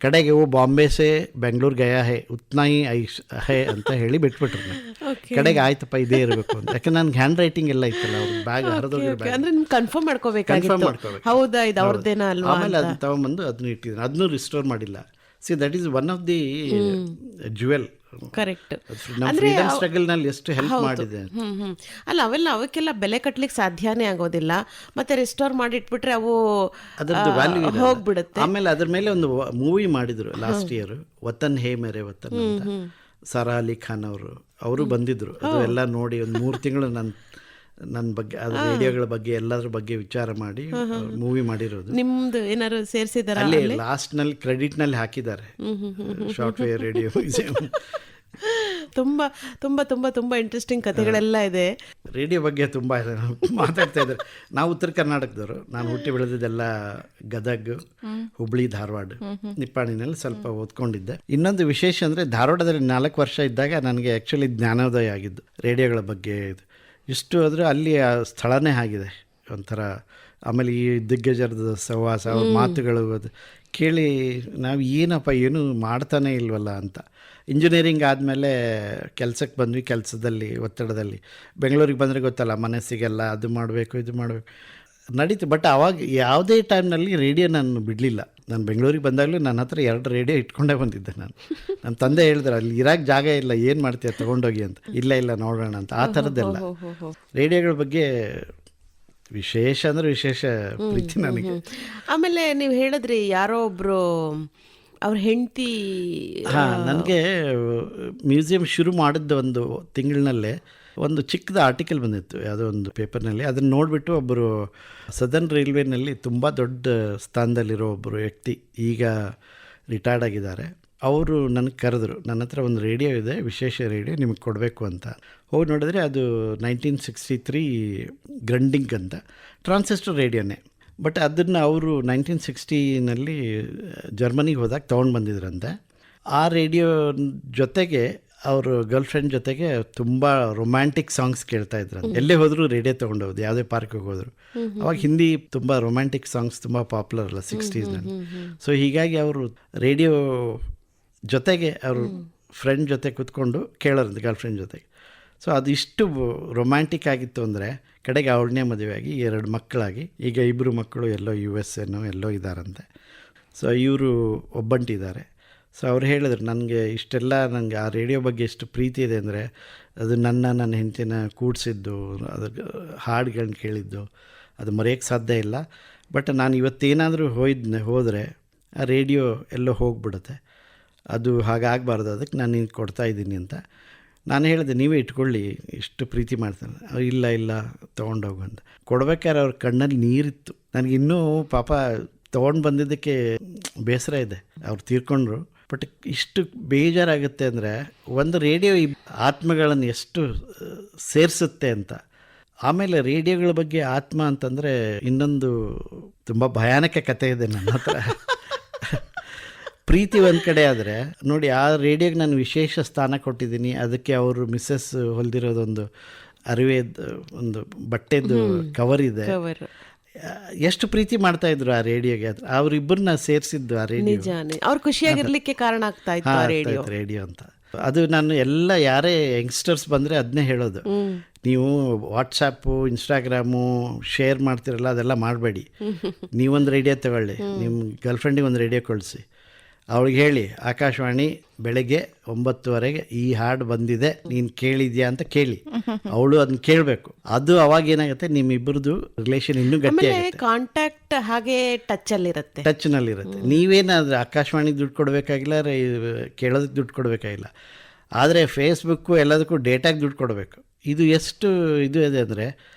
ಕಡೆಗೆ ಬಾಂಬೆ ಸೇ ಬೆಂಗಳೂರು ಗಯಾ ಹೇ ಉತ್ನಾಯಿ ಐಶ್ ಹೇ ಅಂತ ಹೇಳಿ ಬಿಟ್ಬಿಟ್ರು. ಕಡೆಗೆ ಆಯ್ತಪ್ಪ ಇದೇ ಇರಬೇಕು ಅಂತ. ಯಾಕೆ ನನಗೆ ಹ್ಯಾಂಡ್ ರೈಟಿಂಗ್ ಎಲ್ಲ ಇತ್ತಲ್ಲ, ಅವ್ರ ಬ್ಯಾಗ್ ಹರಿದೋಗಿರೋ ಬ್ಯಾಗ್. ಅಂದ್ರೆ ನಿಮ್ಗೆ ಕನ್ಫರ್ಮ್ ಮಾಡ್ಕೋಬೇಕು, ಹೌದಾ ಇದು ಅವ್ರದ್ದೇನಾ ಅಲ್ವಾ. ಆಮೇಲೆ ಅದನ್ನ ತಗೊಂಬಂದು ಅದನ್ನು ಇಟ್ಟಿದ್ದೀನಿ. ಅದನ್ನೂ ರಿಸ್ಟೋರ್ ಮಾಡಿಲ್ಲ. See that is one of the jewel. Correct. Freedom ಸ್ಟ್ರಗಲ್ನಲ್ಲಿ ಎಷ್ಟು ಹೆಲ್ಪ್ ಮಾಡಿದೆ. ಅಲ್ಲ ಅವಕ್ಕೆಲ್ಲ ಬೆಲೆ ಕಟ್ಟಲಿಕ್ಕೆ ಸಾಧ್ಯನೇ ಆಗೋದಿಲ್ಲ. ಮತ್ತೆ ರಿಸ್ಟೋರ್ ಮಾಡಿ ಇಟ್ಬಿಟ್ರೆ ಅವು ಅದರದ್ದು ವ್ಯಾಲ್ಯೂ ಹೋಗ್ಬಿಡುತ್ತೆ. ಆಮೇಲೆ ಅದ್ರ ಮೇಲೆ ಒಂದು ಮೂವಿ ಮಾಡಿದ್ರು ಲಾಸ್ಟ್ ಇಯರ್, ವತನ್ ಹೇ ಮೇರೆ ವತನ್ ಅಂತ. ಸಾರಾ ಅಲಿ ಖಾನ್ ಅವರು ಬಂದಿದ್ರು. ಅದು ಎಲ್ಲ ನೋಡಿ ಒಂದು 3 ತಿಂಗಳು ನನ್ನ ಬಗ್ಗೆ, ಅದು ರೇಡಿಯೋಗಳ ಬಗ್ಗೆ ಎಲ್ಲದ್ರ ಬಗ್ಗೆ ವಿಚಾರ ಮಾಡಿ ಮೂವಿ ಮಾಡಿರೋದು. ನಿಮ್ದು ಏನಾದ್ರು ಸೇರಿಸಿದಾರ? ಅಲ್ಲಿ ಲಾಸ್ಟ್ನಲ್ಲಿ ಕ್ರೆಡಿಟ್ನಲ್ಲಿ ಹಾಕಿದ್ದಾರೆ, ಶಾರ್ಟ್ ವೇವ್ ರೇಡಿಯೋ ಮ್ಯೂಸಿಯಂ. ತುಂಬ ತುಂಬ ತುಂಬ ತುಂಬ ಇಂಟ್ರೆಸ್ಟಿಂಗ್ ಕಥೆಗಳೆಲ್ಲ ಇದೆ. ರೇಡಿಯೋ ಬಗ್ಗೆ ತುಂಬ ಇದೆ, ಮಾತಾಡ್ತಾ ಇದ್ದಾರೆ. ನಾವು ಉತ್ತರ ಕರ್ನಾಟಕದವರು. ನಾನು ಹುಟ್ಟಿ ಬೆಳೆದಿದ್ದೆಲ್ಲ ಗದಗ್, ಹುಬ್ಳಿ, ಧಾರವಾಡ, ನಿಪ್ಪಾಣಿನಲ್ಲಿ ಸ್ವಲ್ಪ ಓದ್ಕೊಂಡಿದ್ದೆ. ಇನ್ನೊಂದು ವಿಶೇಷ ಅಂದರೆ ಧಾರವಾಡದಲ್ಲಿ 4 ವರ್ಷ ಇದ್ದಾಗ ನನಗೆ ಆ್ಯಕ್ಚುಲಿ ಜ್ಞಾನೋದಯ ಆಗಿದ್ದು ರೇಡಿಯೋಗಳ ಬಗ್ಗೆ. ಇಷ್ಟು ಆದರೆ ಅಲ್ಲಿ ಆ ಸ್ಥಳನೇ ಆಗಿದೆ ಒಂಥರ. ಆಮೇಲೆ ಈ ದಿಗ್ಗಜರದ ಸಹವಾಸ, ಅವ್ರ ಮಾತುಗಳು ಅದು ಕೇಳಿ ನಾವು ಏನು ಮಾಡ್ತಾನೇ ಇಲ್ವಲ್ಲ ಅಂತ. ಇಂಜಿನಿಯರಿಂಗ್ ಆದಮೇಲೆ ಕೆಲಸಕ್ಕೆ ಬಂದ್ವಿ. ಕೆಲಸದಲ್ಲಿ ಒತ್ತಡದಲ್ಲಿ ಬೆಂಗಳೂರಿಗೆ ಬಂದರೆ ಗೊತ್ತಲ್ಲ, ಮನೆ ಸಿಗಲ್ಲ, ಅದು ಮಾಡಬೇಕು ಇದು ಮಾಡಬೇಕು ನಡೀತು. ಬಟ್ ಆವಾಗ ಯಾವುದೇ ಟೈಮ್ನಲ್ಲಿ ರೇಡಿಯೋ ನಾನು ಬಿಡಲಿಲ್ಲ. ನಾನು ಬೆಂಗಳೂರಿಗೆ ಬಂದಾಗಲೂ ನನ್ನ ಹತ್ರ 2 ರೇಡಿಯೋ ಇಟ್ಕೊಂಡೇ ಬಂದಿದ್ದೆ ನಾನು. ನಮ್ಮ ತಂದೆ ಹೇಳಿದ್ರು, ಅಲ್ಲಿ ಇರೋಕ್ಕೆ ಜಾಗ ಇಲ್ಲ, ಏನು ಮಾಡ್ತೀಯ ತೊಗೊಂಡೋಗಿ ಅಂತ. ಇಲ್ಲ ನೋಡೋಣ ಅಂತ. ಆ ಥರದ್ದೆಲ್ಲ ರೇಡಿಯೋಗಳ ಬಗ್ಗೆ ವಿಶೇಷ ಅಂದರೆ ವಿಶೇಷ ಪ್ರೀತಿ ನನಗೆ. ಆಮೇಲೆ ನೀವು ಹೇಳಿದ್ರಿ ಯಾರೋ ಒಬ್ಬರು ಅವ್ರ ಹೆಂಡತಿ. ನನಗೆ ಮ್ಯೂಸಿಯಂ ಶುರು ಮಾಡಿದ್ದ ಒಂದು ತಿಂಗಳಿನಲ್ಲೇ ಒಂದು ಚಿಕ್ಕದ ಆರ್ಟಿಕಲ್ ಬಂದಿತ್ತು ಯಾವುದೋ ಒಂದು ಪೇಪರ್ನಲ್ಲಿ. ಅದನ್ನು ನೋಡಿಬಿಟ್ಟು ಒಬ್ಬರು ಸದರ್ನ್ ರೈಲ್ವೇನಲ್ಲಿ ತುಂಬ ದೊಡ್ಡ ಸ್ಥಾನದಲ್ಲಿರೋ ಒಬ್ಬರು ವ್ಯಕ್ತಿ, ಈಗ ರಿಟೈರ್ಡ್ ಆಗಿದ್ದಾರೆ. ಅವರು ನನಗೆ ಕರೆದ್ರು, ನನ್ನ ಹತ್ರ ಒಂದು ರೇಡಿಯೋ ಇದೆ, ವಿಶೇಷ ರೇಡಿಯೋ ನಿಮಗೆ ಕೊಡಬೇಕು ಅಂತ. ಹೋಗಿ ನೋಡಿದ್ರೆ ಅದು 1963 ಗ್ರಂಡಿಂಗ್ ಅಂತ ಟ್ರಾನ್ಸಿಸ್ಟರ್ ರೇಡಿಯೋನೇ. ಬಟ್ ಅದನ್ನು ಅವರು 1960ನಲ್ಲಿ ಜರ್ಮನಿಗೆ ಹೋದಾಗ ತೊಗೊಂಡು ಬಂದಿದ್ರಂತೆ. ಆ ರೇಡಿಯೋ ಜೊತೆಗೆ ಅವರು ಗರ್ಲ್ ಫ್ರೆಂಡ್ ಜೊತೆಗೆ ತುಂಬ ರೊಮ್ಯಾಂಟಿಕ್ ಸಾಂಗ್ಸ್ ಕೇಳ್ತಾ ಇದ್ರು. ಎಲ್ಲೇ ಹೋದರೂ ರೇಡಿಯೋ ತೊಗೊಂಡೋದು, ಯಾವುದೇ ಪಾರ್ಕಿಗೆ ಹೋದರು. ಅವಾಗ ಹಿಂದಿ ತುಂಬ ರೊಮ್ಯಾಂಟಿಕ್ ಸಾಂಗ್ಸ್ ತುಂಬ ಪಾಪ್ಯುಲರ್ ಅಲ್ಲ 60ಸ್ನಲ್ಲಿ. ಸೊ ಹೀಗಾಗಿ ಅವರು ರೇಡಿಯೋ ಜೊತೆಗೆ ಅವರು ಫ್ರೆಂಡ್ ಜೊತೆ ಕೂತ್ಕೊಂಡು ಕೇಳೋರಂತೆ, ಗರ್ಲ್ ಫ್ರೆಂಡ್ ಜೊತೆಗೆ. ಸೊ ಅದು ಇಷ್ಟು ರೊಮ್ಯಾಂಟಿಕ್ ಆಗಿತ್ತು ಅಂದರೆ ಕಡೆಗೆ ಅವಳನ್ನೇ ಮದುವೆಯಾಗಿ 2 ಮಕ್ಕಳಾಗಿ ಈಗ 2 ಮಕ್ಕಳು ಎಲ್ಲೋ USA ಎಲ್ಲೋ ಇದ್ದಾರಂತೆ. ಸೊ ಇವರು ಒಬ್ಬಂಟಿದ್ದಾರೆ. ಸೊ ಅವ್ರು ಹೇಳಿದ್ರು, ನನಗೆ ಇಷ್ಟೆಲ್ಲ, ನನಗೆ ಆ ರೇಡಿಯೋ ಬಗ್ಗೆ ಎಷ್ಟು ಪ್ರೀತಿ ಇದೆ ಅಂದರೆ ಅದು ನನ್ನ ಹೆಂಡತಿನ ಕೂಡಿಸಿದ್ದು, ಅದು ಹಾಡುಗಳನ್ನ ಕೇಳಿದ್ದು, ಅದು ಮರೆಯೋಕ್ಕೆ ಸಾಧ್ಯ ಇಲ್ಲ. ಬಟ್ ನಾನು ಇವತ್ತೇನಾದರೂ ಹೋದರೆ ಆ ರೇಡಿಯೋ ಎಲ್ಲೋ ಹೋಗ್ಬಿಡುತ್ತೆ, ಅದು ಹಾಗಾಗಬಾರ್ದು, ಅದಕ್ಕೆ ನಾನು ನಿನಗೆ ಕೊಡ್ತಾಯಿದ್ದೀನಿ ಅಂತ. ನಾನು ಹೇಳಿದೆ, ನೀವೇ ಇಟ್ಕೊಳ್ಳಿ, ಇಷ್ಟು ಪ್ರೀತಿ ಮಾಡ್ತಾನೆ. ಇಲ್ಲ ತೊಗೊಂಡೋಗು ಅಂತ. ಕೊಡ್ಬೇಕಾದ್ರೆ ಅವ್ರ ಕಣ್ಣಲ್ಲಿ ನೀರಿತ್ತು. ನನಗಿನ್ನೂ ಪಾಪ ತೊಗೊಂಡು ಬಂದಿದ್ದಕ್ಕೆ ಬೇಸರ ಇದೆ, ಅವ್ರು ತೀರ್ಕೊಂಡ್ರು. ಬಟ್ ಇಷ್ಟು ಬೇಜಾರಾಗುತ್ತೆ ಅಂದರೆ ಒಂದು ರೇಡಿಯೋ ಈ ಆತ್ಮಗಳನ್ನು ಎಷ್ಟು ಸೇರಿಸುತ್ತೆ ಅಂತ. ಆಮೇಲೆ ರೇಡಿಯೋಗಳ ಬಗ್ಗೆ ಆತ್ಮ ಅಂತಂದರೆ ಇನ್ನೊಂದು ತುಂಬ ಭಯಾನಕ ಕಥೆ ಇದೆ ನನ್ನ ಹತ್ರ. ಪ್ರೀತಿ ಒಂದು ಕಡೆ ಆದರೆ ನೋಡಿ, ಆ ರೇಡಿಯೋಗೆ ನಾನು ವಿಶೇಷ ಸ್ಥಾನ ಕೊಟ್ಟಿದ್ದೀನಿ. ಅದಕ್ಕೆ ಅವರು ಮಿಸ್ಸಸ್ ಹೊಲಿದಿರೋದೊಂದು ಅರಿವೆದು ಒಂದು ಬಟ್ಟೆದು ಕವರ್ ಇದೆ. ಎಷ್ಟು ಪ್ರೀತಿ ಮಾಡ್ತಾ ಇದ್ರು ಆ ರೇಡಿಯೋಗೆ. ಅವರಿಬ್ಬರನ್ನ ಸೇರಿಸಿದ್ದು ಆ ರೇಡಿಯೋ. ಅವ್ರು ಖುಷಿಯಾಗಿರ್ಲಿಕ್ಕೆ ಕಾರಣ ಆಗ್ತಾ ಇತ್ತು ರೇಡಿಯೋ ಅಂತ. ಅದು ನಾನು ಎಲ್ಲ ಯಾರೇ ಯಂಗ್ಸ್ಟರ್ಸ್ ಬಂದರೆ ಅದನ್ನೇ ಹೇಳೋದು, ನೀವು ವಾಟ್ಸಪ್ಪು ಇನ್ಸ್ಟಾಗ್ರಾಮು ಶೇರ್ ಮಾಡ್ತಿರಲ್ಲ ಅದೆಲ್ಲ ಮಾಡಬೇಡಿ. ನೀವೊಂದು ರೇಡಿಯೋ ತಗೊಳ್ಳಿ, ನಿಮ್ಮ ಗರ್ಲ್ಫ್ರೆಂಡಿಗೆ ಒಂದು ರೇಡಿಯೋ ಕಳಿಸಿ, ಅವಳಿಗೆ ಹೇಳಿ ಆಕಾಶವಾಣಿ ಬೆಳಗ್ಗೆ 9:30 ಈ ಹಾಡು ಬಂದಿದೆ, ನೀನು ಕೇಳಿದ್ಯಾ ಅಂತ ಕೇಳಿ, ಅವಳು ಅದನ್ನ ಕೇಳಬೇಕು. ಅದು ಅವಾಗ ಏನಾಗುತ್ತೆ, ನಿಮ್ಮಿಬ್ಬರದು ರಿಲೇಷನ್ ಇನ್ನೂ ಗಟ್ಟಿ ಆಗುತ್ತೆ, ಕಾಂಟ್ಯಾಕ್ಟ್ ಹಾಗೆ ಟಚ್ನಲ್ಲಿರುತ್ತೆ. ನೀವೇನಾದ್ರೆ ಆಕಾಶವಾಣಿಗೆ ದುಡ್ಡು ಕೊಡಬೇಕಾಗಿಲ್ಲ, ಕೇಳೋದಕ್ಕೆ ದುಡ್ಡು ಕೊಡಬೇಕಾಗಿಲ್ಲ. ಆದರೆ ಫೇಸ್ಬುಕ್ಕು ಎಲ್ಲದಕ್ಕೂ ಡೇಟಾಗೆ ದುಡ್ಡು ಕೊಡಬೇಕು. ಇದು ಎಷ್ಟು ಇದು ಇದೆ ಅಂದರೆ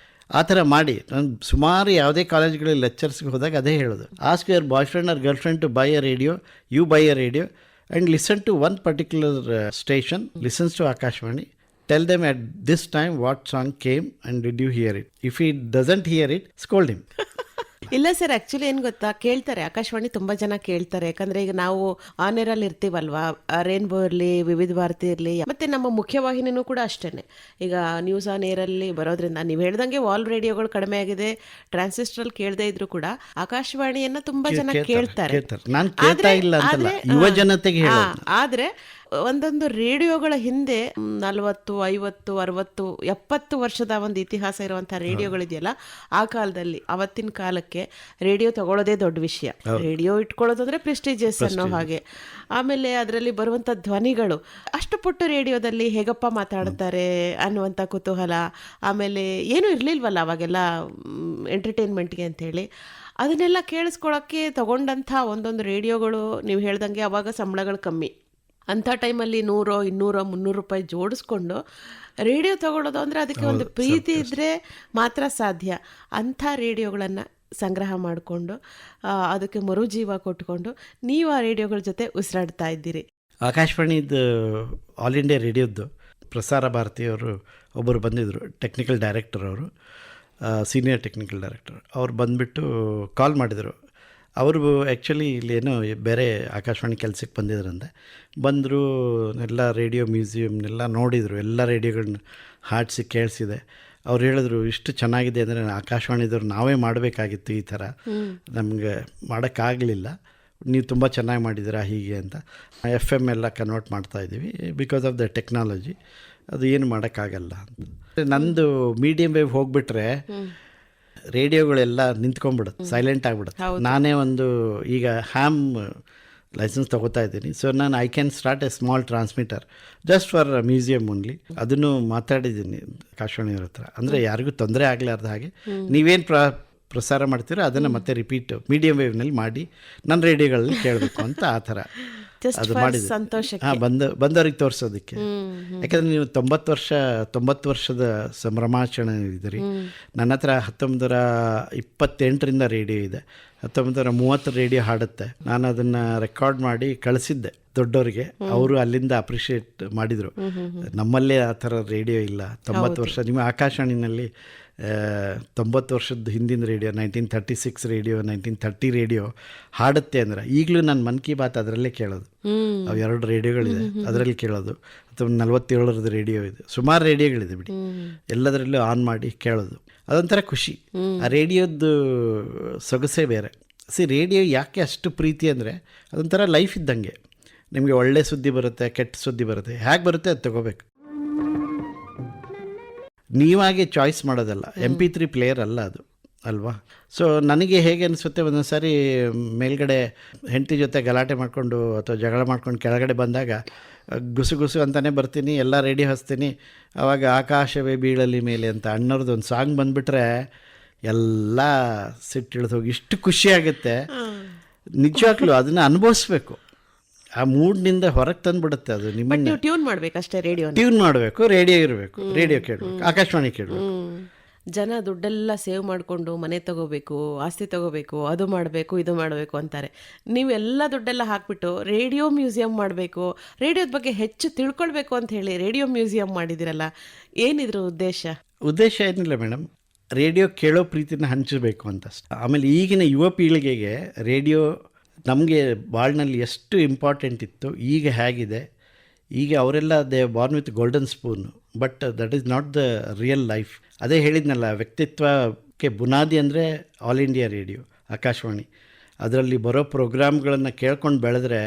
ಆ ಥರ ಮಾಡಿ. ನಾನು ಸುಮಾರು ಯಾವುದೇ ಕಾಲೇಜ್ಗಳಲ್ಲಿ ಲೆಕ್ಚರ್ಸ್ಗೆ ಹೋದಾಗ ಅದೇ ಹೇಳೋದು, ask your boy friend or girl friend to buy a radio, you buy a radio and listen to one particular station, listens to Akashvani, tell them at this time what song came and did you hear it. If he doesn't hear it, scold him. ಇಲ್ಲ sir, actually ಏನು ಗೊತ್ತಾ, ಕೇಳ್ತಾರೆ ಆಕಾಶವಾಣಿ ತುಂಬ ಜನ ಕೇಳ್ತಾರೆ. ಯಾಕಂದ್ರೆ ಈಗ ನಾವು ಆನ್ ಏರ್ ಅಲ್ಲಿ ಇರ್ತೀವಲ್ವಾ, ರೇನ್ಬೋ ಇರಲಿ, ವಿವಿಧ ಭಾರತಿ ಇರಲಿ, ಮತ್ತೆ ನಮ್ಮ ಮುಖ್ಯವಾಹಿನಿನೂ ಕೂಡ ಅಷ್ಟೇನೆ. ಈಗ ನ್ಯೂಸ್ ಆನ್ ಏರ್ ಅಲ್ಲಿ ಬರೋದ್ರಿಂದ ನೀವು ಹೇಳ್ದಂಗೆ ವಾಲ್ ರೇಡಿಯೋಗಳು ಕಡಿಮೆ ಆಗಿದೆ, ಟ್ರಾನ್ಸಿಸ್ಟರ್ ಕೇಳದೇ ಇದ್ರು ಕೂಡ ಆಕಾಶವಾಣಿಯನ್ನ ತುಂಬಾ ಜನ ಕೇಳ್ತಾರೆ. ನಾನು ಕೇಳ್ತಾ ಇಲ್ಲ ಅಂತಲ್ಲ, ಯುವ ಜನತೆಗೆ ಹೇಳೋದು. ಆದ್ರೆ ಒಂದೊಂದು ರೇಡಿಯೋಗಳ ಹಿಂದೆ 40, 50, 60, 70 ವರ್ಷದ ಒಂದು ಇತಿಹಾಸ ಇರುವಂತಹ ರೇಡಿಯೋಗಳಿದೆಯಲ್ಲ, ಆ ಕಾಲದಲ್ಲಿ ಅವತ್ತಿನ ಕಾಲಕ್ಕೆ ರೇಡಿಯೋ ತಗೊಳ್ಳೋದೇ ದೊಡ್ಡ ವಿಷಯ. ರೇಡಿಯೋ ಇಟ್ಕೊಳ್ಳೋದಂದ್ರೆ ಪ್ರೆಸ್ಟೀಜಿಯಸ್ ಅನ್ನೋ ಹಾಗೆ. ಆಮೇಲೆ ಅದರಲ್ಲಿ ಬರುವಂಥ ಧ್ವನಿಗಳು, ಅಷ್ಟು ಪುಟ್ಟ ರೇಡಿಯೋದಲ್ಲಿ ಹೇಗಪ್ಪ ಮಾತಾಡ್ತಾರೆ ಅನ್ನುವಂಥ ಕುತೂಹಲ. ಆಮೇಲೆ ಏನೂ ಇರಲಿಲ್ವಲ್ಲ ಅವಾಗೆಲ್ಲ ಎಂಟರ್ಟೈನ್ಮೆಂಟ್ಗೆ ಅಂಥೇಳಿ, ಅದನ್ನೆಲ್ಲ ಕೇಳಿಸ್ಕೊಳ್ಳೋಕ್ಕೆ ತಗೊಂಡಂಥ ಒಂದೊಂದು ರೇಡಿಯೋಗಳು, ನೀವು ಹೇಳ್ದಂಗೆ ಅವಾಗ ಸಂಬಳಗಳು ಕಮ್ಮಿ. ಅಂಥ ಟೈಮಲ್ಲಿ 100, 200, 300 ರೂಪಾಯಿ ಜೋಡಿಸ್ಕೊಂಡು ರೇಡಿಯೋ ತಗೊಳ್ಳೋದು ಅಂದರೆ ಅದಕ್ಕೆ ಒಂದು ಪ್ರೀತಿ ಇದ್ದರೆ ಮಾತ್ರ ಸಾಧ್ಯ. ಅಂಥ ರೇಡಿಯೋಗಳನ್ನು ಸಂಗ್ರಹ ಮಾಡಿಕೊಂಡು ಅದಕ್ಕೆ ಮರುಜೀವ ಕೊಟ್ಕೊಂಡು ನೀವು ಆ ರೇಡಿಯೋಗಳ ಜೊತೆ ಉಸಿರಾಡ್ತಾ ಇದ್ದೀರಿ. ಆಕಾಶವಾಣಿದು ಆಲ್ ಇಂಡಿಯಾ ರೇಡಿಯೋದ್ದು ಪ್ರಸಾರ ಭಾರತಿಯವರು ಒಬ್ಬರು ಬಂದಿದ್ದರು, ಟೆಕ್ನಿಕಲ್ ಡೈರೆಕ್ಟರ್ ಅವರು, ಸೀನಿಯರ್ ಟೆಕ್ನಿಕಲ್ ಡೈರೆಕ್ಟರ್. ಅವ್ರು ಬಂದುಬಿಟ್ಟು ಕಾಲ್ ಮಾಡಿದರು. ಅವರು ಆ್ಯಕ್ಚುಲಿ ಇಲ್ಲೇನೋ ಬೇರೆ ಆಕಾಶವಾಣಿ ಕೆಲಸಕ್ಕೆ ಬಂದಿದ್ರಂತೆ. ಬಂದರು, ಎಲ್ಲ ರೇಡಿಯೋ ಮ್ಯೂಸಿಯಮ್ನೆಲ್ಲ ನೋಡಿದರು, ಎಲ್ಲ ರೇಡಿಯೋಗಳನ್ನ ಹಾಡಿಸಿ ಕೇಳಿಸಿದೆ. ಅವ್ರು ಹೇಳಿದ್ರು, ಇಷ್ಟು ಚೆನ್ನಾಗಿದೆ ಅಂದರೆ ಆಕಾಶವಾಣಿದವ್ರು ನಾವೇ ಮಾಡಬೇಕಾಗಿತ್ತು, ಈ ಥರ ನಮಗೆ ಮಾಡೋಕ್ಕಾಗಲಿಲ್ಲ, ನೀವು ತುಂಬ ಚೆನ್ನಾಗಿ ಮಾಡಿದ್ದೀರಾ ಹೀಗೆ ಅಂತ. FM ಎಲ್ಲ ಕನ್ವರ್ಟ್ ಮಾಡ್ತಾಯಿದ್ದೀವಿ ಬಿಕಾಸ್ ಆಫ್ ದ ಟೆಕ್ನಾಲಜಿ, ಅದು ಏನು ಮಾಡೋಕ್ಕಾಗಲ್ಲ ಅಂತ. ನಂದು ಮೀಡಿಯಮ್ ವೇವ್ ಹೋಗಿಬಿಟ್ರೆ ರೇಡಿಯೋಗಳೆಲ್ಲ ನಿಂತ್ಕೊಂಡ್ಬಿಡುತ್ತೆ, ಸೈಲೆಂಟ್ ಆಗಿಬಿಡುತ್ತೆ. ನಾನೇ ಒಂದು ಈಗ ಹ್ಯಾಮ್ ಲೈಸೆನ್ಸ್ ತೊಗೋತಾ ಇದ್ದೀನಿ. ಸೊ ನಾನು I can start A small transmitter just for museum only. ಅದನ್ನು ಮಾತಾಡಿದ್ದೀನಿ ಆಕಾಶವಾಣಿಯವ್ರ ಹತ್ರ. ಅಂದರೆ ಯಾರಿಗೂ ತೊಂದರೆ ಆಗಲಾರ್ದ ಹಾಗೆ ನೀವೇನು ಪ್ರಸಾರ ಮಾಡ್ತೀರೋ ಅದನ್ನು ಮತ್ತೆ ರಿಪೀಟ್ ಮೀಡಿಯಮ್ ವೇವ್ನಲ್ಲಿ ಮಾಡಿ ನನ್ನ ರೇಡಿಯೋಗಳಲ್ಲಿ ಕೇಳಬೇಕು ಅಂತ ಆ ಥರ ಅದು ಮಾಡಿದ್ದೆ. ಬಂದವ್ರಿಗೆ ತೋರಿಸೋದಕ್ಕೆ. ಯಾಕಂದರೆ ನೀವು 90 ವರ್ಷದ ಸಂಭ್ರಮಾಚರಣೆ ಇದ್ದೀರಿ. ನನ್ನ ಹತ್ರ 1928 ರೇಡಿಯೋ ಇದೆ, 1930 ರೇಡಿಯೋ ಹಾಡುತ್ತೆ. ನಾನು ಅದನ್ನು ರೆಕಾರ್ಡ್ ಮಾಡಿ ಕಳಿಸಿದ್ದೆ ದೊಡ್ಡವರಿಗೆ, ಅವರು ಅಲ್ಲಿಂದ ಅಪ್ರಿಷಿಯೇಟ್ ಮಾಡಿದರು. ನಮ್ಮಲ್ಲೇ ಆ ಥರ ರೇಡಿಯೋ ಇಲ್ಲ. 90 ವರ್ಷ ನಿಮ್ಮ ಆಕಾಶವಾಣಿನಲ್ಲಿ 90 ವರ್ಷದ ಹಿಂದಿನ ರೇಡಿಯೋ, 1936 ರೇಡಿಯೋ, 1930 ರೇಡಿಯೋ ಹಾಡುತ್ತೆ ಅಂದರೆ ಈಗಲೂ ನಾನು ಮನ್ ಕಿ ಬಾತ್ ಅದರಲ್ಲೇ ಕೇಳೋದು. ಅವು 2 ರೇಡಿಯೋಗಳಿದೆ, ಅದರಲ್ಲಿ ಕೇಳೋದು. ಅಥವಾ 47 ರೇಡಿಯೋ ಇದೆ, ಸುಮಾರು ರೇಡಿಯೋಗಳಿದೆ ಬಿಡಿ, ಎಲ್ಲದರಲ್ಲೂ ಆನ್ ಮಾಡಿ ಕೇಳೋದು. ಅದೊಂಥರ ಖುಷಿ. ಆ ರೇಡಿಯೋದ್ದು ಸೊಗಸೇ ಬೇರೆ. ರೇಡಿಯೋ ಯಾಕೆ ಅಷ್ಟು ಪ್ರೀತಿ ಅಂದರೆ ಅದೊಂಥರ ಲೈಫ್ ಇದ್ದಂಗೆ. ನಿಮಗೆ ಒಳ್ಳೆ ಸುದ್ದಿ ಬರುತ್ತೆ, ಕೆಟ್ಟ ಸುದ್ದಿ ಬರುತ್ತೆ, ಹೇಗೆ ಬರುತ್ತೆ ಅದು ತೊಗೋಬೇಕು. ನೀವಾಗೆ ಚಾಯ್ಸ್ ಮಾಡೋದಲ್ಲ, MP3 ಪ್ಲೇಯರ್ ಅಲ್ಲ ಅದು, ಅಲ್ವಾ? ಸೊ ನನಗೆ ಹೇಗೆ ಅನಿಸುತ್ತೆ, ಒಂದೊಂದು ಸಾರಿ ಮೇಲ್ಗಡೆ ಹೆಂಡತಿ ಜೊತೆ ಗಲಾಟೆ ಮಾಡಿಕೊಂಡು ಅಥವಾ ಜಗಳ ಮಾಡ್ಕೊಂಡು ಕೆಳಗಡೆ ಬಂದಾಗ ಗುಸು ಅಂತಲೇ ಬರ್ತೀನಿ, ಎಲ್ಲ ರೇಡಿಯೋ ಹಚ್ತೀನಿ. ಆವಾಗ ಆಕಾಶವೇ ಬೀಳಲಿ ಮೇಲೆ ಅಂತ ಅಣ್ಣವ್ರದ್ದು ಒಂದು ಸಾಂಗ್ ಬಂದುಬಿಟ್ರೆ ಎಲ್ಲ ಸಿಟ್ಟಿಳಿದು ಹೋಗಿ ಇಷ್ಟು ಖುಷಿಯಾಗುತ್ತೆ. ನಿಜವಾಗ್ಲೂ ಅದನ್ನು ಅನುಭವಿಸ್ಬೇಕು. ಆ ಮೂಡ್ನಿಂದ ಹೊರಗೆ ತಂದುಬಿಡುತ್ತೆ ಅದು. ನಿಮ್ಮನ್ನು ಟ್ಯೂನ್ ಮಾಡಬೇಕಷ್ಟೇ, ಟ್ಯೂನ್ ಮಾಡಬೇಕು, ರೇಡಿಯೋ ಇರಬೇಕು, ರೇಡಿಯೋ ಕೇಳಬೇಕು, ಆಕಾಶವಾಣಿ ಕೇಳಬೇಕು. ಜನ ದುಡ್ಡೆಲ್ಲ ಸೇವ್ ಮಾಡಿಕೊಂಡು ಮನೆ ತಗೋಬೇಕು, ಆಸ್ತಿ ತಗೋಬೇಕು, ಅದು ಮಾಡಬೇಕು, ಇದು ಮಾಡಬೇಕು ಅಂತಾರೆ. ನೀವೆಲ್ಲ ದುಡ್ಡೆಲ್ಲ ಹಾಕ್ಬಿಟ್ಟು ರೇಡಿಯೋ ಮ್ಯೂಸಿಯಂ ಮಾಡಬೇಕು, ರೇಡಿಯೋದ ಬಗ್ಗೆ ಹೆಚ್ಚು ತಿಳ್ಕೊಳ್ಬೇಕು ಅಂತ ಹೇಳಿ ರೇಡಿಯೋ ಮ್ಯೂಸಿಯಂ ಮಾಡಿದಿರಲ್ಲ, ಏನಿದ್ರ ಉದ್ದೇಶ? ಉದ್ದೇಶ ಏನಿಲ್ಲ ಮೇಡಮ್, ರೇಡಿಯೋ ಕೇಳೋ ಪ್ರೀತಿನ ಹಂಚಬೇಕು ಅಂತಷ್ಟೆ. ಆಮೇಲೆ ಈಗಿನ ಯುವ ಪೀಳಿಗೆಗೆ ರೇಡಿಯೋ ನಮಗೆ ಬಾಳ್ನಲ್ಲಿ ಎಷ್ಟು ಇಂಪಾರ್ಟೆಂಟ್ ಇತ್ತು, ಈಗ ಹೇಗಿದೆ. ಈಗ ಅವರೆಲ್ಲ they Born with golden spoon, but that is not the real life. ಅದೇ ಹೇಳಿದ್ನಲ್ಲ, ವ್ಯಕ್ತಿತ್ವಕ್ಕೆ ಬುನಾದಿ ಅಂದರೆ ಆಲ್ ಇಂಡಿಯಾ ರೇಡಿಯೋ, ಆಕಾಶವಾಣಿ. ಅದರಲ್ಲಿ ಬರೋ ಪ್ರೋಗ್ರಾಮ್ಗಳನ್ನು ಕೇಳ್ಕೊಂಡು ಬೆಳೆದ್ರೆ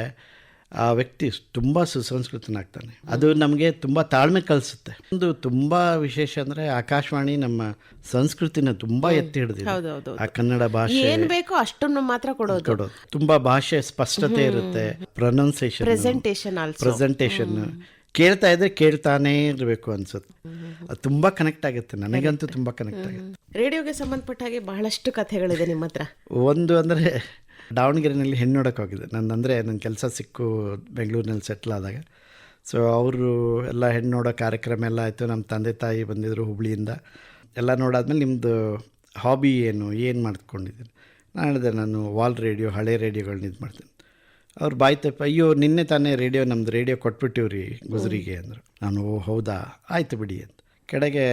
ಆ ವ್ಯಕ್ತಿ ತುಂಬ ಸುಸಂಸ್ಕೃತನಾಗ್ತಾನೆ. ಅದು ನಮಗೆ ತುಂಬ ತಾಳ್ಮೆ ಕಲಿಸುತ್ತೆ. ಒಂದು ತುಂಬ ವಿಶೇಷ ಅಂದರೆ ಆಕಾಶವಾಣಿ ನಮ್ಮ ಸಂಸ್ಕೃತಿನ ತುಂಬ ಎತ್ತಿ ಹಿಡಿದಿದೆ. ಹೌದೌದು. ಆ ಕನ್ನಡ ಭಾಷೆ ಏನ್ ಬೇಕೋ ಅಷ್ಟನ್ನು ಮಾತ್ರ ಕೊಡೋದು. ತುಂಬ ಭಾಷೆ ಸ್ಪಷ್ಟತೆ ಇರುತ್ತೆ, ಪ್ರೊನೌನ್ಸಿಯೇಷನ್, ಪ್ರೆಸೆಂಟೇಷನ್ ಕೇಳ್ತಾ ಇದ್ರೆ ಕೇಳ್ತಾನೇ ಇರಬೇಕು ಅನ್ಸುತ್ತೆ. ಅದು ತುಂಬ ಕನೆಕ್ಟ್ ಆಗುತ್ತೆ, ನನಗಂತೂ ತುಂಬ ಕನೆಕ್ಟ್ ಆಗುತ್ತೆ. ರೇಡಿಯೋಗೆ ಸಂಬಂಧಪಟ್ಟ ಹಾಗೆ ಬಹಳಷ್ಟು ಕಥೆಗಳಿದೆ ನಿಮ್ಮ ಹತ್ರ. ಒಂದು ಅಂದರೆ ದಾವಣಗೆರೆಯಲ್ಲಿ ಹೆಣ್ಣು ನೋಡೋಕೆ ಹೋಗಿದ್ದೆ ಅಂದರೆ ನನ್ನ ಕೆಲಸ ಸಿಕ್ಕು ಬೆಂಗಳೂರಿನಲ್ಲಿ ಸೆಟ್ಲ್ ಆದಾಗ. ಸೊ ಅವರು ಎಲ್ಲ ಹೆಣ್ಣು ನೋಡೋ ಕಾರ್ಯಕ್ರಮ ಎಲ್ಲ ಆಯಿತು. ನಮ್ಮ ತಂದೆ ತಾಯಿ ಬಂದಿದ್ದರು ಹುಬ್ಳಿಯಿಂದ. ಎಲ್ಲ ನೋಡಾದ್ಮೇಲೆ ನಿಮ್ಮದು ಹಾಬಿ ಏನು ಮಾಡ್ಕೊಂಡಿದ್ದೀನಿ? ನಾನು ಹೇಳಿದೆ, ನಾನು ವಾಲ್ ರೇಡಿಯೋ, ಹಳೆ ರೇಡಿಯೋಗಳನ್ನ ಇದು ಮಾಡ್ತೀನಿ. ಅವ್ರು ಬಾಯ್ತಪ್ಪ, ಅಯ್ಯೋ ನಿನ್ನೆ ತಾನೇ ನಮ್ಮದು ರೇಡಿಯೋ ಕೊಟ್ಬಿಟ್ಟಿವ್ರಿ ಗುಜರಿಗೆ ಅಂದರು. ನಾನು ಓ ಹೌದಾ, ಆಯಿತು ಬಿಡಿ ಅಂತ ಕೆಳಗೆ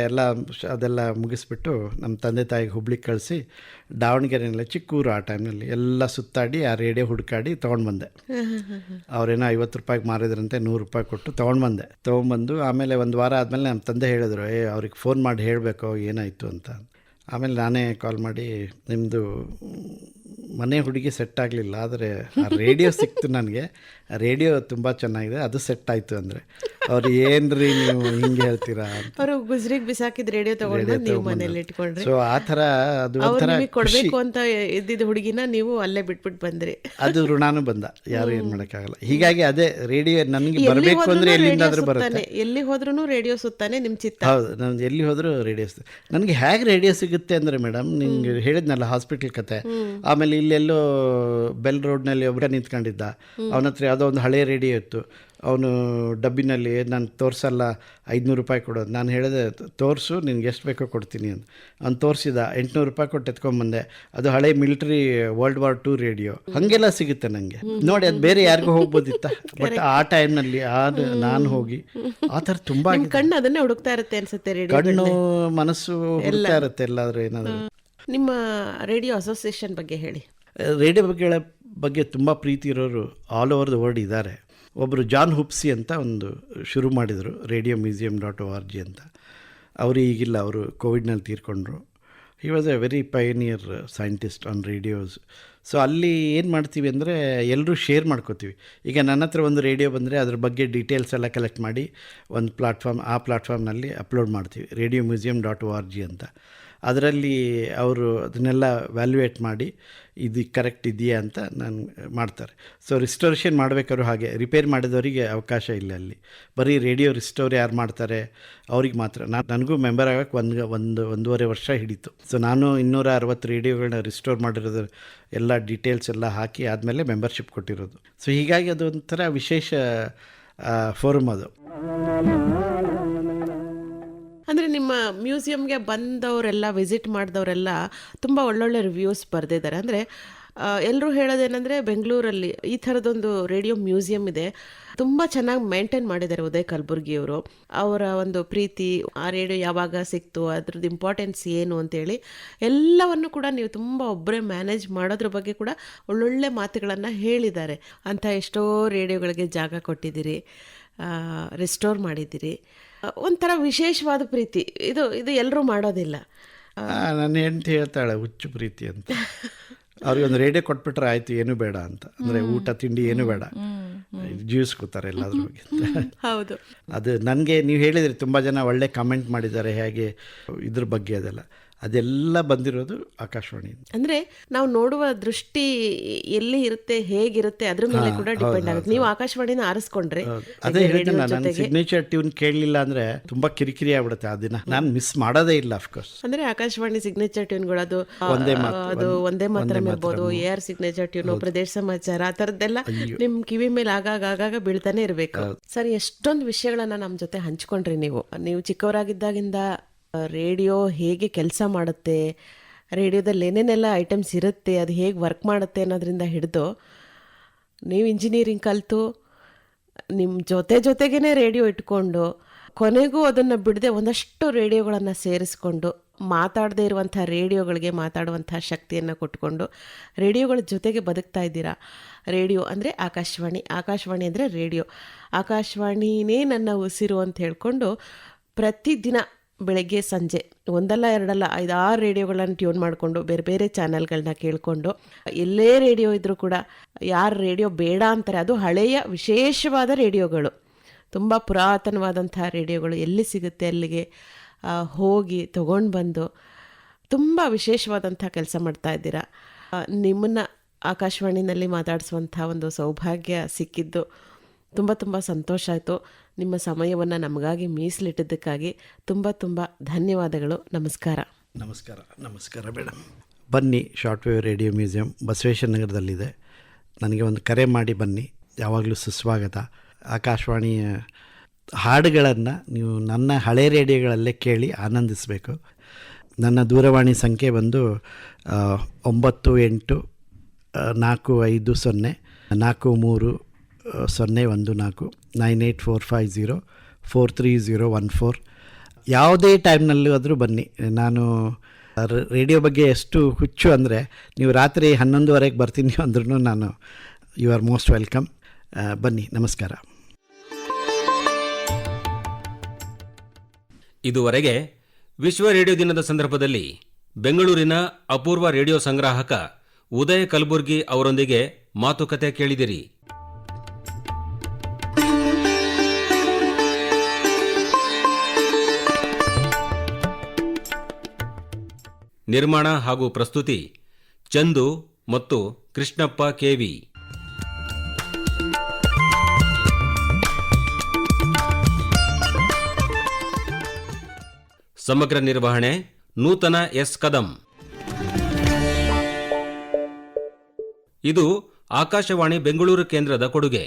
ಅದೆಲ್ಲ ಮುಗಿಸ್ಬಿಟ್ಟು ನಮ್ಮ ತಂದೆ ತಾಯಿಗೆ ಹುಬ್ಳಿಗೆ ಕಳಿಸಿ ದಾವಣಗೆರೆಯಲ್ಲ, ಚಿಕ್ಕೂರು ಆ ಟೈಮ್ನಲ್ಲಿ ಎಲ್ಲ ಸುತ್ತಾಡಿ ಆ ರೇಡಿಯೋ ಹುಡುಕಾಡಿ ತೊಗೊಂಡ್ಬಂದೆ. ಅವ್ರೇನೋ 50 ರೂಪಾಯಿಗೆ ಮಾರಿದ್ರಂತೆ, 100 ರೂಪಾಯಿ ಕೊಟ್ಟು ತೊಗೊಂಬಂದು ಆಮೇಲೆ ಒಂದು ವಾರ ಆದಮೇಲೆ ನಮ್ಮ ತಂದೆ ಹೇಳಿದ್ರು, ಅವ್ರಿಗೆ ಫೋನ್ ಮಾಡಿ ಹೇಳಬೇಕು ಏನಾಯಿತು ಅಂತ. ಆಮೇಲೆ ನಾನೇ ಕಾಲ್ ಮಾಡಿ, ನಿಮ್ಮದು ಮನೆ ಹುಡುಗಿ ಸೆಟ್ ಆಗಲಿಲ್ಲ, ಆದರೆ ಆ ರೇಡಿಯೋ ಸಿಕ್ತು ನನಗೆ, ಆ ರೇಡಿಯೋ ತುಂಬ ಚೆನ್ನಾಗಿದೆ, ಅದು ಸೆಟ್ ಆಯಿತು ಅಂದರೆ. ಅವ್ರು ಏನ್ರಿ ನೀವು ಹಿಂಗೆ ಹೇಳ್ತೀರಾ ಅಂತ. ಅವರು ಗುಜರಿಗೆ ಬಿಸಾಕಿದ ರೇಡಿಯೋ ತಗೊಂಡು ನೀವು ಮನೇಲಿ ಇಟ್ಕೊಂಡ್ರಿ. ಸೊ ಆ ಥರ ಅದು ಒಂಥರ ಕೊಡಬೇಕು ಅಂತ ಇದ್ದಿದ್ದ ಹುಡುಗಿನ ನೀವು ಅಲ್ಲೇ ಬಿಟ್ಬಿಟ್ಟು ಬಂದ್ರಿ. ಅದು ಋಣಾನು ಬಂದ, ಯಾರು ಏನು ಮಾಡೋಕ್ಕಾಗಲ್ಲ. ಹೀಗಾಗಿ ಅದೇ ರೇಡಿಯೋ ನನಗೆ ಬರಬೇಕು ಅಂದರೆ ಎಲ್ಲಿಂದಾದ್ರೂ ಬರುತ್ತೆ. ಎಲ್ಲಿ ಹೋದ್ರೂ ರೇಡಿಯೋ ಸುತ್ತಾನೆ ನಿಮ್ಮ ಚಿತ್ತ. ಹೌದು, ನಾನು ಎಲ್ಲಿ ಹೋದರೂ ರೇಡಿಯೋ ನನಗೆ ಹೇಗೆ ರೇಡಿಯೋ ಸಿಗುತ್ತೆ ಅಂದರೆ ಮೇಡಮ್, ನಿಂಗೆ ಹೇಳಿದ್ನಲ್ಲ ಹಾಸ್ಪಿಟಲ್ ಕತೆ. ಆಮೇಲೆ ಇಲ್ಲೆಲ್ಲೋ ಬೆಲ್ ರೋಡ್ನಲ್ಲಿ ಒಬ್ಬರ ನಿಂತ್ಕೊಂಡಿದ್ದ, ಅವನ ಹತ್ರ ಯಾವುದೋ ಒಂದು ಹಳೆ ರೇಡಿಯೋ ಇತ್ತು. ಅವನು ಡಬ್ಬಿನಲ್ಲಿ ನಾನು ತೋರಿಸಲ್ಲ, 500 ರೂಪಾಯಿ ಕೊಡೋದು. ನಾನು ಹೇಳಿದೆ, ತೋರಿಸು, ನಿನ್ಗೆ ಎಷ್ಟು ಬೇಕೋ ಕೊಡ್ತೀನಿ ಅಂತ. ಅವ್ನು ತೋರಿಸಿದ, 800 ರೂಪಾಯಿ ಕೊಟ್ಟು ಎತ್ಕೊಂಡ್ಬಂದೆ. ಅದು ಹಳೆ military World War II radio. ಹಾಗೆಲ್ಲ ಸಿಗುತ್ತೆ ನನಗೆ. ನೋಡಿ, ಅದು ಬೇರೆ ಯಾರಿಗೂ ಹೋಗ್ಬೋದಿತ್ತ, ಬಟ್ ಆ ಟೈಮ್ನಲ್ಲಿ ನಾನು ಹೋಗಿ ಆ ಥರ ತುಂಬ ಕಣ್ಣು ಅದನ್ನೇ ಹುಡುಕ್ತಾ ಇರುತ್ತೆ ಅನ್ಸುತ್ತೆ. ರೇಡಿಯೋ ಕಣ್ಣು ಮನಸ್ಸು ಹುಡುಕ್ತಾ ಇರುತ್ತೆ ಎಲ್ಲಾದರೂ ಏನಾದರೂ. ನಿಮ್ಮ ರೇಡಿಯೋ ಅಸೋಸಿಯೇಷನ್ ಬಗ್ಗೆ ಹೇಳಿ. ರೇಡಿಯೋ ಬಗ್ಗೆ ತುಂಬ ಪ್ರೀತಿ ಇರೋರು ಆಲ್ ಓವರ್ ದ ವರ್ಲ್ಡ್ ಇದ್ದಾರೆ. ಒಬ್ಬರು ಜಾನ್ ಹುಪ್ಸಿ ಅಂತ ಒಂದು ಶುರು ಮಾಡಿದರು, RadioMuseum.org ಅಂತ. ಅವರು ಈಗಿಲ್ಲ, ಅವರು ಕೋವಿಡ್ನಲ್ಲಿ ತೀರ್ಕೊಂಡ್ರು. He was a very pioneer scientist on radios. So ಅಲ್ಲಿ ಏನು ಮಾಡ್ತೀವಿ ಅಂದರೆ ಎಲ್ಲರೂ ಶೇರ್ ಮಾಡ್ಕೋತೀವಿ. ಈಗ ನನ್ನ ಹತ್ರ ಒಂದು ರೇಡಿಯೋ ಬಂದರೆ ಅದ್ರ ಬಗ್ಗೆ ಡೀಟೇಲ್ಸ್ ಎಲ್ಲ ಕಲೆಕ್ಟ್ ಮಾಡಿ ಒಂದು ಪ್ಲಾಟ್ಫಾರ್ಮ್ನಲ್ಲಿ ಅಪ್ಲೋಡ್ ಮಾಡ್ತೀವಿ, RadioMuseum.org ಅಂತ. ಅದರಲ್ಲಿ ಅವರು ಅದನ್ನೆಲ್ಲ ವ್ಯಾಲ್ಯೂಯೇಟ್ ಮಾಡಿ ಇದು ಕರೆಕ್ಟ್ ಇದೆಯಾ ಅಂತ ಮಾಡ್ತಾರೆ. ಸೊ ರಿಸ್ಟೋರೇಷನ್ ಮಾಡಬೇಕಾದ್ರು ಹಾಗೆ, ರಿಪೇರ್ ಮಾಡಿದವರಿಗೆ ಅವಕಾಶ ಇಲ್ಲ ಅಲ್ಲಿ. ಬರೀ ರೇಡಿಯೋ ರಿಸ್ಟೋರ್ ಯಾರು ಮಾಡ್ತಾರೆ ಅವ್ರಿಗೆ ಮಾತ್ರ. ನನಗೂ ಮೆಂಬರ್ ಆಗೋಕ್ಕೆ ಒಂದೂವರೆ ವರ್ಷ ಹಿಡಿತು. ಸೊ ನಾನು 260 ರೇಡಿಯೋಗಳನ್ನ ರಿಸ್ಟೋರ್ ಮಾಡಿರೋದು ಎಲ್ಲ ಡೀಟೇಲ್ಸ್ ಎಲ್ಲ ಹಾಕಿ ಆದಮೇಲೆ ಮೆಂಬರ್ಶಿಪ್ ಕೊಟ್ಟಿರೋದು. ಸೊ ಹೀಗಾಗಿ ಅದು ಒಂಥರ ವಿಶೇಷ ಫೋರಮ್ ಅದು. ಅಂದರೆ ನಿಮ್ಮ ಮ್ಯೂಸಿಯಮ್ಗೆ ಬಂದವರೆಲ್ಲ, ವಿಸಿಟ್ ಮಾಡಿದವರೆಲ್ಲ ತುಂಬ ಒಳ್ಳೊಳ್ಳೆ ರಿವ್ಯೂಸ್ ಬರೆದಿದ್ದಾರೆ. ಅಂದರೆ ಎಲ್ಲರೂ ಹೇಳೋದೇನೆಂದರೆ, ಬೆಂಗಳೂರಲ್ಲಿ ಈ ಥರದೊಂದು ರೇಡಿಯೋ ಮ್ಯೂಸಿಯಂ ಇದೆ, ತುಂಬ ಚೆನ್ನಾಗಿ ಮೇಂಟೈನ್ ಮಾಡಿದ್ದಾರೆ ಉದಯ್ ಕಲಬುರ್ಗಿಯವರು. ಅವರ ಒಂದು ಪ್ರೀತಿ, ಆ ರೇಡಿಯೋ ಯಾವಾಗ ಸಿಕ್ತು, ಅದ್ರದ್ದು ಇಂಪಾರ್ಟೆನ್ಸ್ ಏನು ಅಂತೇಳಿ ಎಲ್ಲವನ್ನು ಕೂಡ ನೀವು ತುಂಬ ಒಬ್ಬರೇ ಮ್ಯಾನೇಜ್ ಮಾಡೋದ್ರ ಬಗ್ಗೆ ಕೂಡ ಒಳ್ಳೊಳ್ಳೆ ಮಾತುಗಳನ್ನು ಹೇಳಿದ್ದಾರೆ. ಅಂಥ ಎಷ್ಟೋ ರೇಡಿಯೋಗಳಿಗೆ ಜಾಗ ಕೊಟ್ಟಿದ್ದೀರಿ, ರಿಸ್ಟೋರ್ ಮಾಡಿದ್ದೀರಿ. ಒಂಥರ ವಿಶೇಷವಾದ ಪ್ರೀತಿ ಇದು. ಎಲ್ಲರೂ ಮಾಡೋದಿಲ್ಲ. ನನ್ನ ಹೆಂಡತಿ ಹೇಳ್ತಾಳೆ ಹುಚ್ಚು ಪ್ರೀತಿ ಅಂತ. ಅವ್ರಿಗೆ ಒಂದು ರೇಡಿಯೋ ಕೊಟ್ಬಿಟ್ರೆ ಆಯಿತು, ಏನು ಬೇಡ ಅಂತ. ಅಂದರೆ ಊಟ ತಿಂಡಿ ಏನು ಬೇಡ, ಜೀವಿಸ್ಕೋತಾರೆ ಎಲ್ಲಾದ್ರ ಬಗ್ಗೆ. ಹೌದು, ಅದು ನನಗೆ ನೀವು ಹೇಳಿದ್ರಿ, ತುಂಬ ಜನ ಒಳ್ಳೆ ಕಾಮೆಂಟ್ ಮಾಡಿದ್ದಾರೆ ಹೇಗೆ ಇದ್ರ ಬಗ್ಗೆ. ಅದೆಲ್ಲ ಬಂದಿರೋದು ಆಕಾಶವಾಣಿ. ಅಂದರೆ ನಾವು ನೋಡುವ ದೃಷ್ಟಿ ಎಲ್ಲಿ ಇರುತ್ತೆ, ಹೇಗಿರುತ್ತೆ ಅದ್ರ ಮೇಲೆ ಕೂಡ ಡಿಪೆಂಡ್ ಆಗುತ್ತೆ. ನೀವು ಆಕಾಶವಾಣಿನ ಆರಿಸ್ಕೊಂಡ್ರೆ, ಅದೇ ಹೇಳ್ತೀನಿ, ನನ್ನ ಸಿಗ್ನೇಚರ್ ಟ್ಯೂನ್ ಕೇಳಲಿಲ್ಲ ಅಂದರೆ ತುಂಬ ಕಿರಿಕಿರಿ ಆಗ್ಬಿಡುತ್ತೆ. ಆ ದಿನ ನಾನು ಮಿಸ್ ಮಾಡೋದೇ ಇಲ್ಲ. ಅಫ್ಕೋರ್ಸ್, ಅಂದರೆ ಆಕಾಶವಾಣಿ ಸಿಗ್ನೇಚರ್ ಟ್ಯೂನ್ಗಳು ಅದು ಒಂದೇ ಮಾತ್ರ ಇರ್ಬೋದು, AR ಸಿಗ್ನೇಚರ್ ಟ್ಯೂನು, ಪ್ರದೇಶ ಸಮಾಚಾರ, ಆ ಥರದ್ದೆಲ್ಲ ನಿಮ್ಮ ಕಿವಿ ಮೇಲೆ ಆಗಾಗ ಬೀಳ್ತಾನೆ ಇರಬೇಕು. ಸರ್, ಎಷ್ಟೊಂದು ವಿಷಯಗಳನ್ನ ನಮ್ಮ ಜೊತೆ ಹಂಚ್ಕೊಂಡ್ರಿ ನೀವು ಚಿಕ್ಕವರಾಗಿದ್ದಾಗಿಂದ ರೇಡಿಯೋ ಹೇಗೆ ಕೆಲಸ ಮಾಡುತ್ತೆ, ರೇಡಿಯೋದಲ್ಲಿ ಏನೇನೆಲ್ಲ ಐಟಮ್ಸ್ ಇರುತ್ತೆ, ಅದು ಹೇಗೆ ವರ್ಕ್ ಮಾಡುತ್ತೆ ಅನ್ನೋದ್ರಿಂದ ಹಿಡಿದು ನೀವು ಇಂಜಿನಿಯರಿಂಗ್ ಕಲಿತು ನಿಮ್ಮ ಜೊತೆಗೇ ರೇಡಿಯೋ ಇಟ್ಕೊಂಡು ಕೊನೆಗೂ ಅದನ್ನು ಬಿಡದೆ ಒಂದಷ್ಟು ರೇಡಿಯೋಗಳನ್ನು ಸೇರಿಸ್ಕೊಂಡು ಮಾತಾಡದೇ ಇರುವಂಥ ರೇಡಿಯೋಗಳಿಗೆ ಮಾತಾಡುವಂಥ ಶಕ್ತಿಯನ್ನು ಕೊಟ್ಕೊಂಡು ರೇಡಿಯೋಗಳ ಜೊತೆಗೆ ಬದುಕ್ತಾ ಇದ್ದೀರಾ. ರೇಡಿಯೋ ಅಂದರೆ ಆಕಾಶವಾಣಿ ಅಂದರೆ ರೇಡಿಯೋ. ಆಕಾಶವಾಣಿನೇ ನನ್ನ ಉಸಿರು ಅಂತ ಹೇಳ್ಕೊಂಡು ಪ್ರತಿದಿನ ಬೆಳಗ್ಗೆ ಸಂಜೆ ಒಂದಲ್ಲ ಎರಡಲ್ಲ 5-6 ರೇಡಿಯೋಗಳನ್ನು ಟ್ಯೂನ್ ಮಾಡಿಕೊಂಡು ಬೇರೆ ಬೇರೆ ಚಾನಲ್ಗಳನ್ನ ಕೇಳಿಕೊಂಡು ಎಲ್ಲೇ ರೇಡಿಯೋ ಇದ್ದರೂ ಕೂಡ ಯಾರು ರೇಡಿಯೋ ಬೇಡ ಅಂತಾರೆ, ಅದು ಹಳೆಯ ವಿಶೇಷವಾದ ರೇಡಿಯೋಗಳು, ತುಂಬ ಪುರಾತನವಾದಂಥ ರೇಡಿಯೋಗಳು ಎಲ್ಲಿ ಸಿಗುತ್ತೆ ಅಲ್ಲಿಗೆ ಹೋಗಿ ತೊಗೊಂಡು ಬಂದು ತುಂಬ ವಿಶೇಷವಾದಂಥ ಕೆಲಸ ಮಾಡ್ತಾ ಇದ್ದೀರಾ. ನಿಮ್ಮನ್ನು ಆಕಾಶವಾಣಿನಲ್ಲಿ ಮಾತಾಡಿಸುವಂಥ ಒಂದು ಸೌಭಾಗ್ಯ ಸಿಕ್ಕಿದ್ದು ತುಂಬ ತುಂಬ ಸಂತೋಷ ಆಯಿತು. ನಿಮ್ಮ ಸಮಯವನ್ನು ನಮಗಾಗಿ ಮೀಸಲಿಟ್ಟಿದ್ದಕ್ಕಾಗಿ ತುಂಬ ತುಂಬ ಧನ್ಯವಾದಗಳು. ನಮಸ್ಕಾರ. ನಮಸ್ಕಾರ ಮೇಡಮ್. ಬನ್ನಿ, short wave radio museum Basaveshwara ನಗರದಲ್ಲಿದೆ. ನನಗೆ ಒಂದು ಕರೆ ಮಾಡಿ ಬನ್ನಿ, ಯಾವಾಗಲೂ ಸುಸ್ವಾಗತ. ಆಕಾಶವಾಣಿಯ ಹಾಡುಗಳನ್ನು ನೀವು ನನ್ನ ಹಳೆ ರೇಡಿಯೋಗಳಲ್ಲೇ ಕೇಳಿ ಆನಂದಿಸಬೇಕು. ನನ್ನ ದೂರವಾಣಿ ಸಂಖ್ಯೆ ಬಂದು 98 450 43 9845043014. ಯಾವುದೇ ಟೈಮ್ನಲ್ಲೂ ಆದರೂ ಬನ್ನಿ. ನಾನು ರೇಡಿಯೋ ಬಗ್ಗೆ ಎಷ್ಟು ಹುಚ್ಚು ಅಂದರೆ, ನೀವು ರಾತ್ರಿ 11:30 ಬರ್ತೀನಿ ಅಂದ್ರೂ ನಾನು ಯು ಆರ್ ಮೋಸ್ಟ್ ವೆಲ್ಕಮ್. ಬನ್ನಿ, ನಮಸ್ಕಾರ. ಇದುವರೆಗೆ ವಿಶ್ವ ರೇಡಿಯೋ ದಿನದ ಸಂದರ್ಭದಲ್ಲಿ ಬೆಂಗಳೂರಿನ ಅಪೂರ್ವ ರೇಡಿಯೋ ಸಂಗ್ರಾಹಕ ಉದಯ್ ಕಲಬುರ್ಗಿ ಅವರೊಂದಿಗೆ ಮಾತುಕತೆ ಕೇಳಿದಿರಿ. ನಿರ್ಮಾಣ ಹಾಗೂ ಪ್ರಸ್ತುತಿ ಚಂದು ಮತ್ತು ಕೃಷ್ಣಪ್ಪ ಕೆವಿ. ಸಮಗ್ರ ನಿರ್ವಹಣೆ ನೂತನ ಎಸ್ ಕದಂ. ಇದು ಆಕಾಶವಾಣಿ ಬೆಂಗಳೂರು ಕೇಂದ್ರದ ಕೊಡುಗೆ.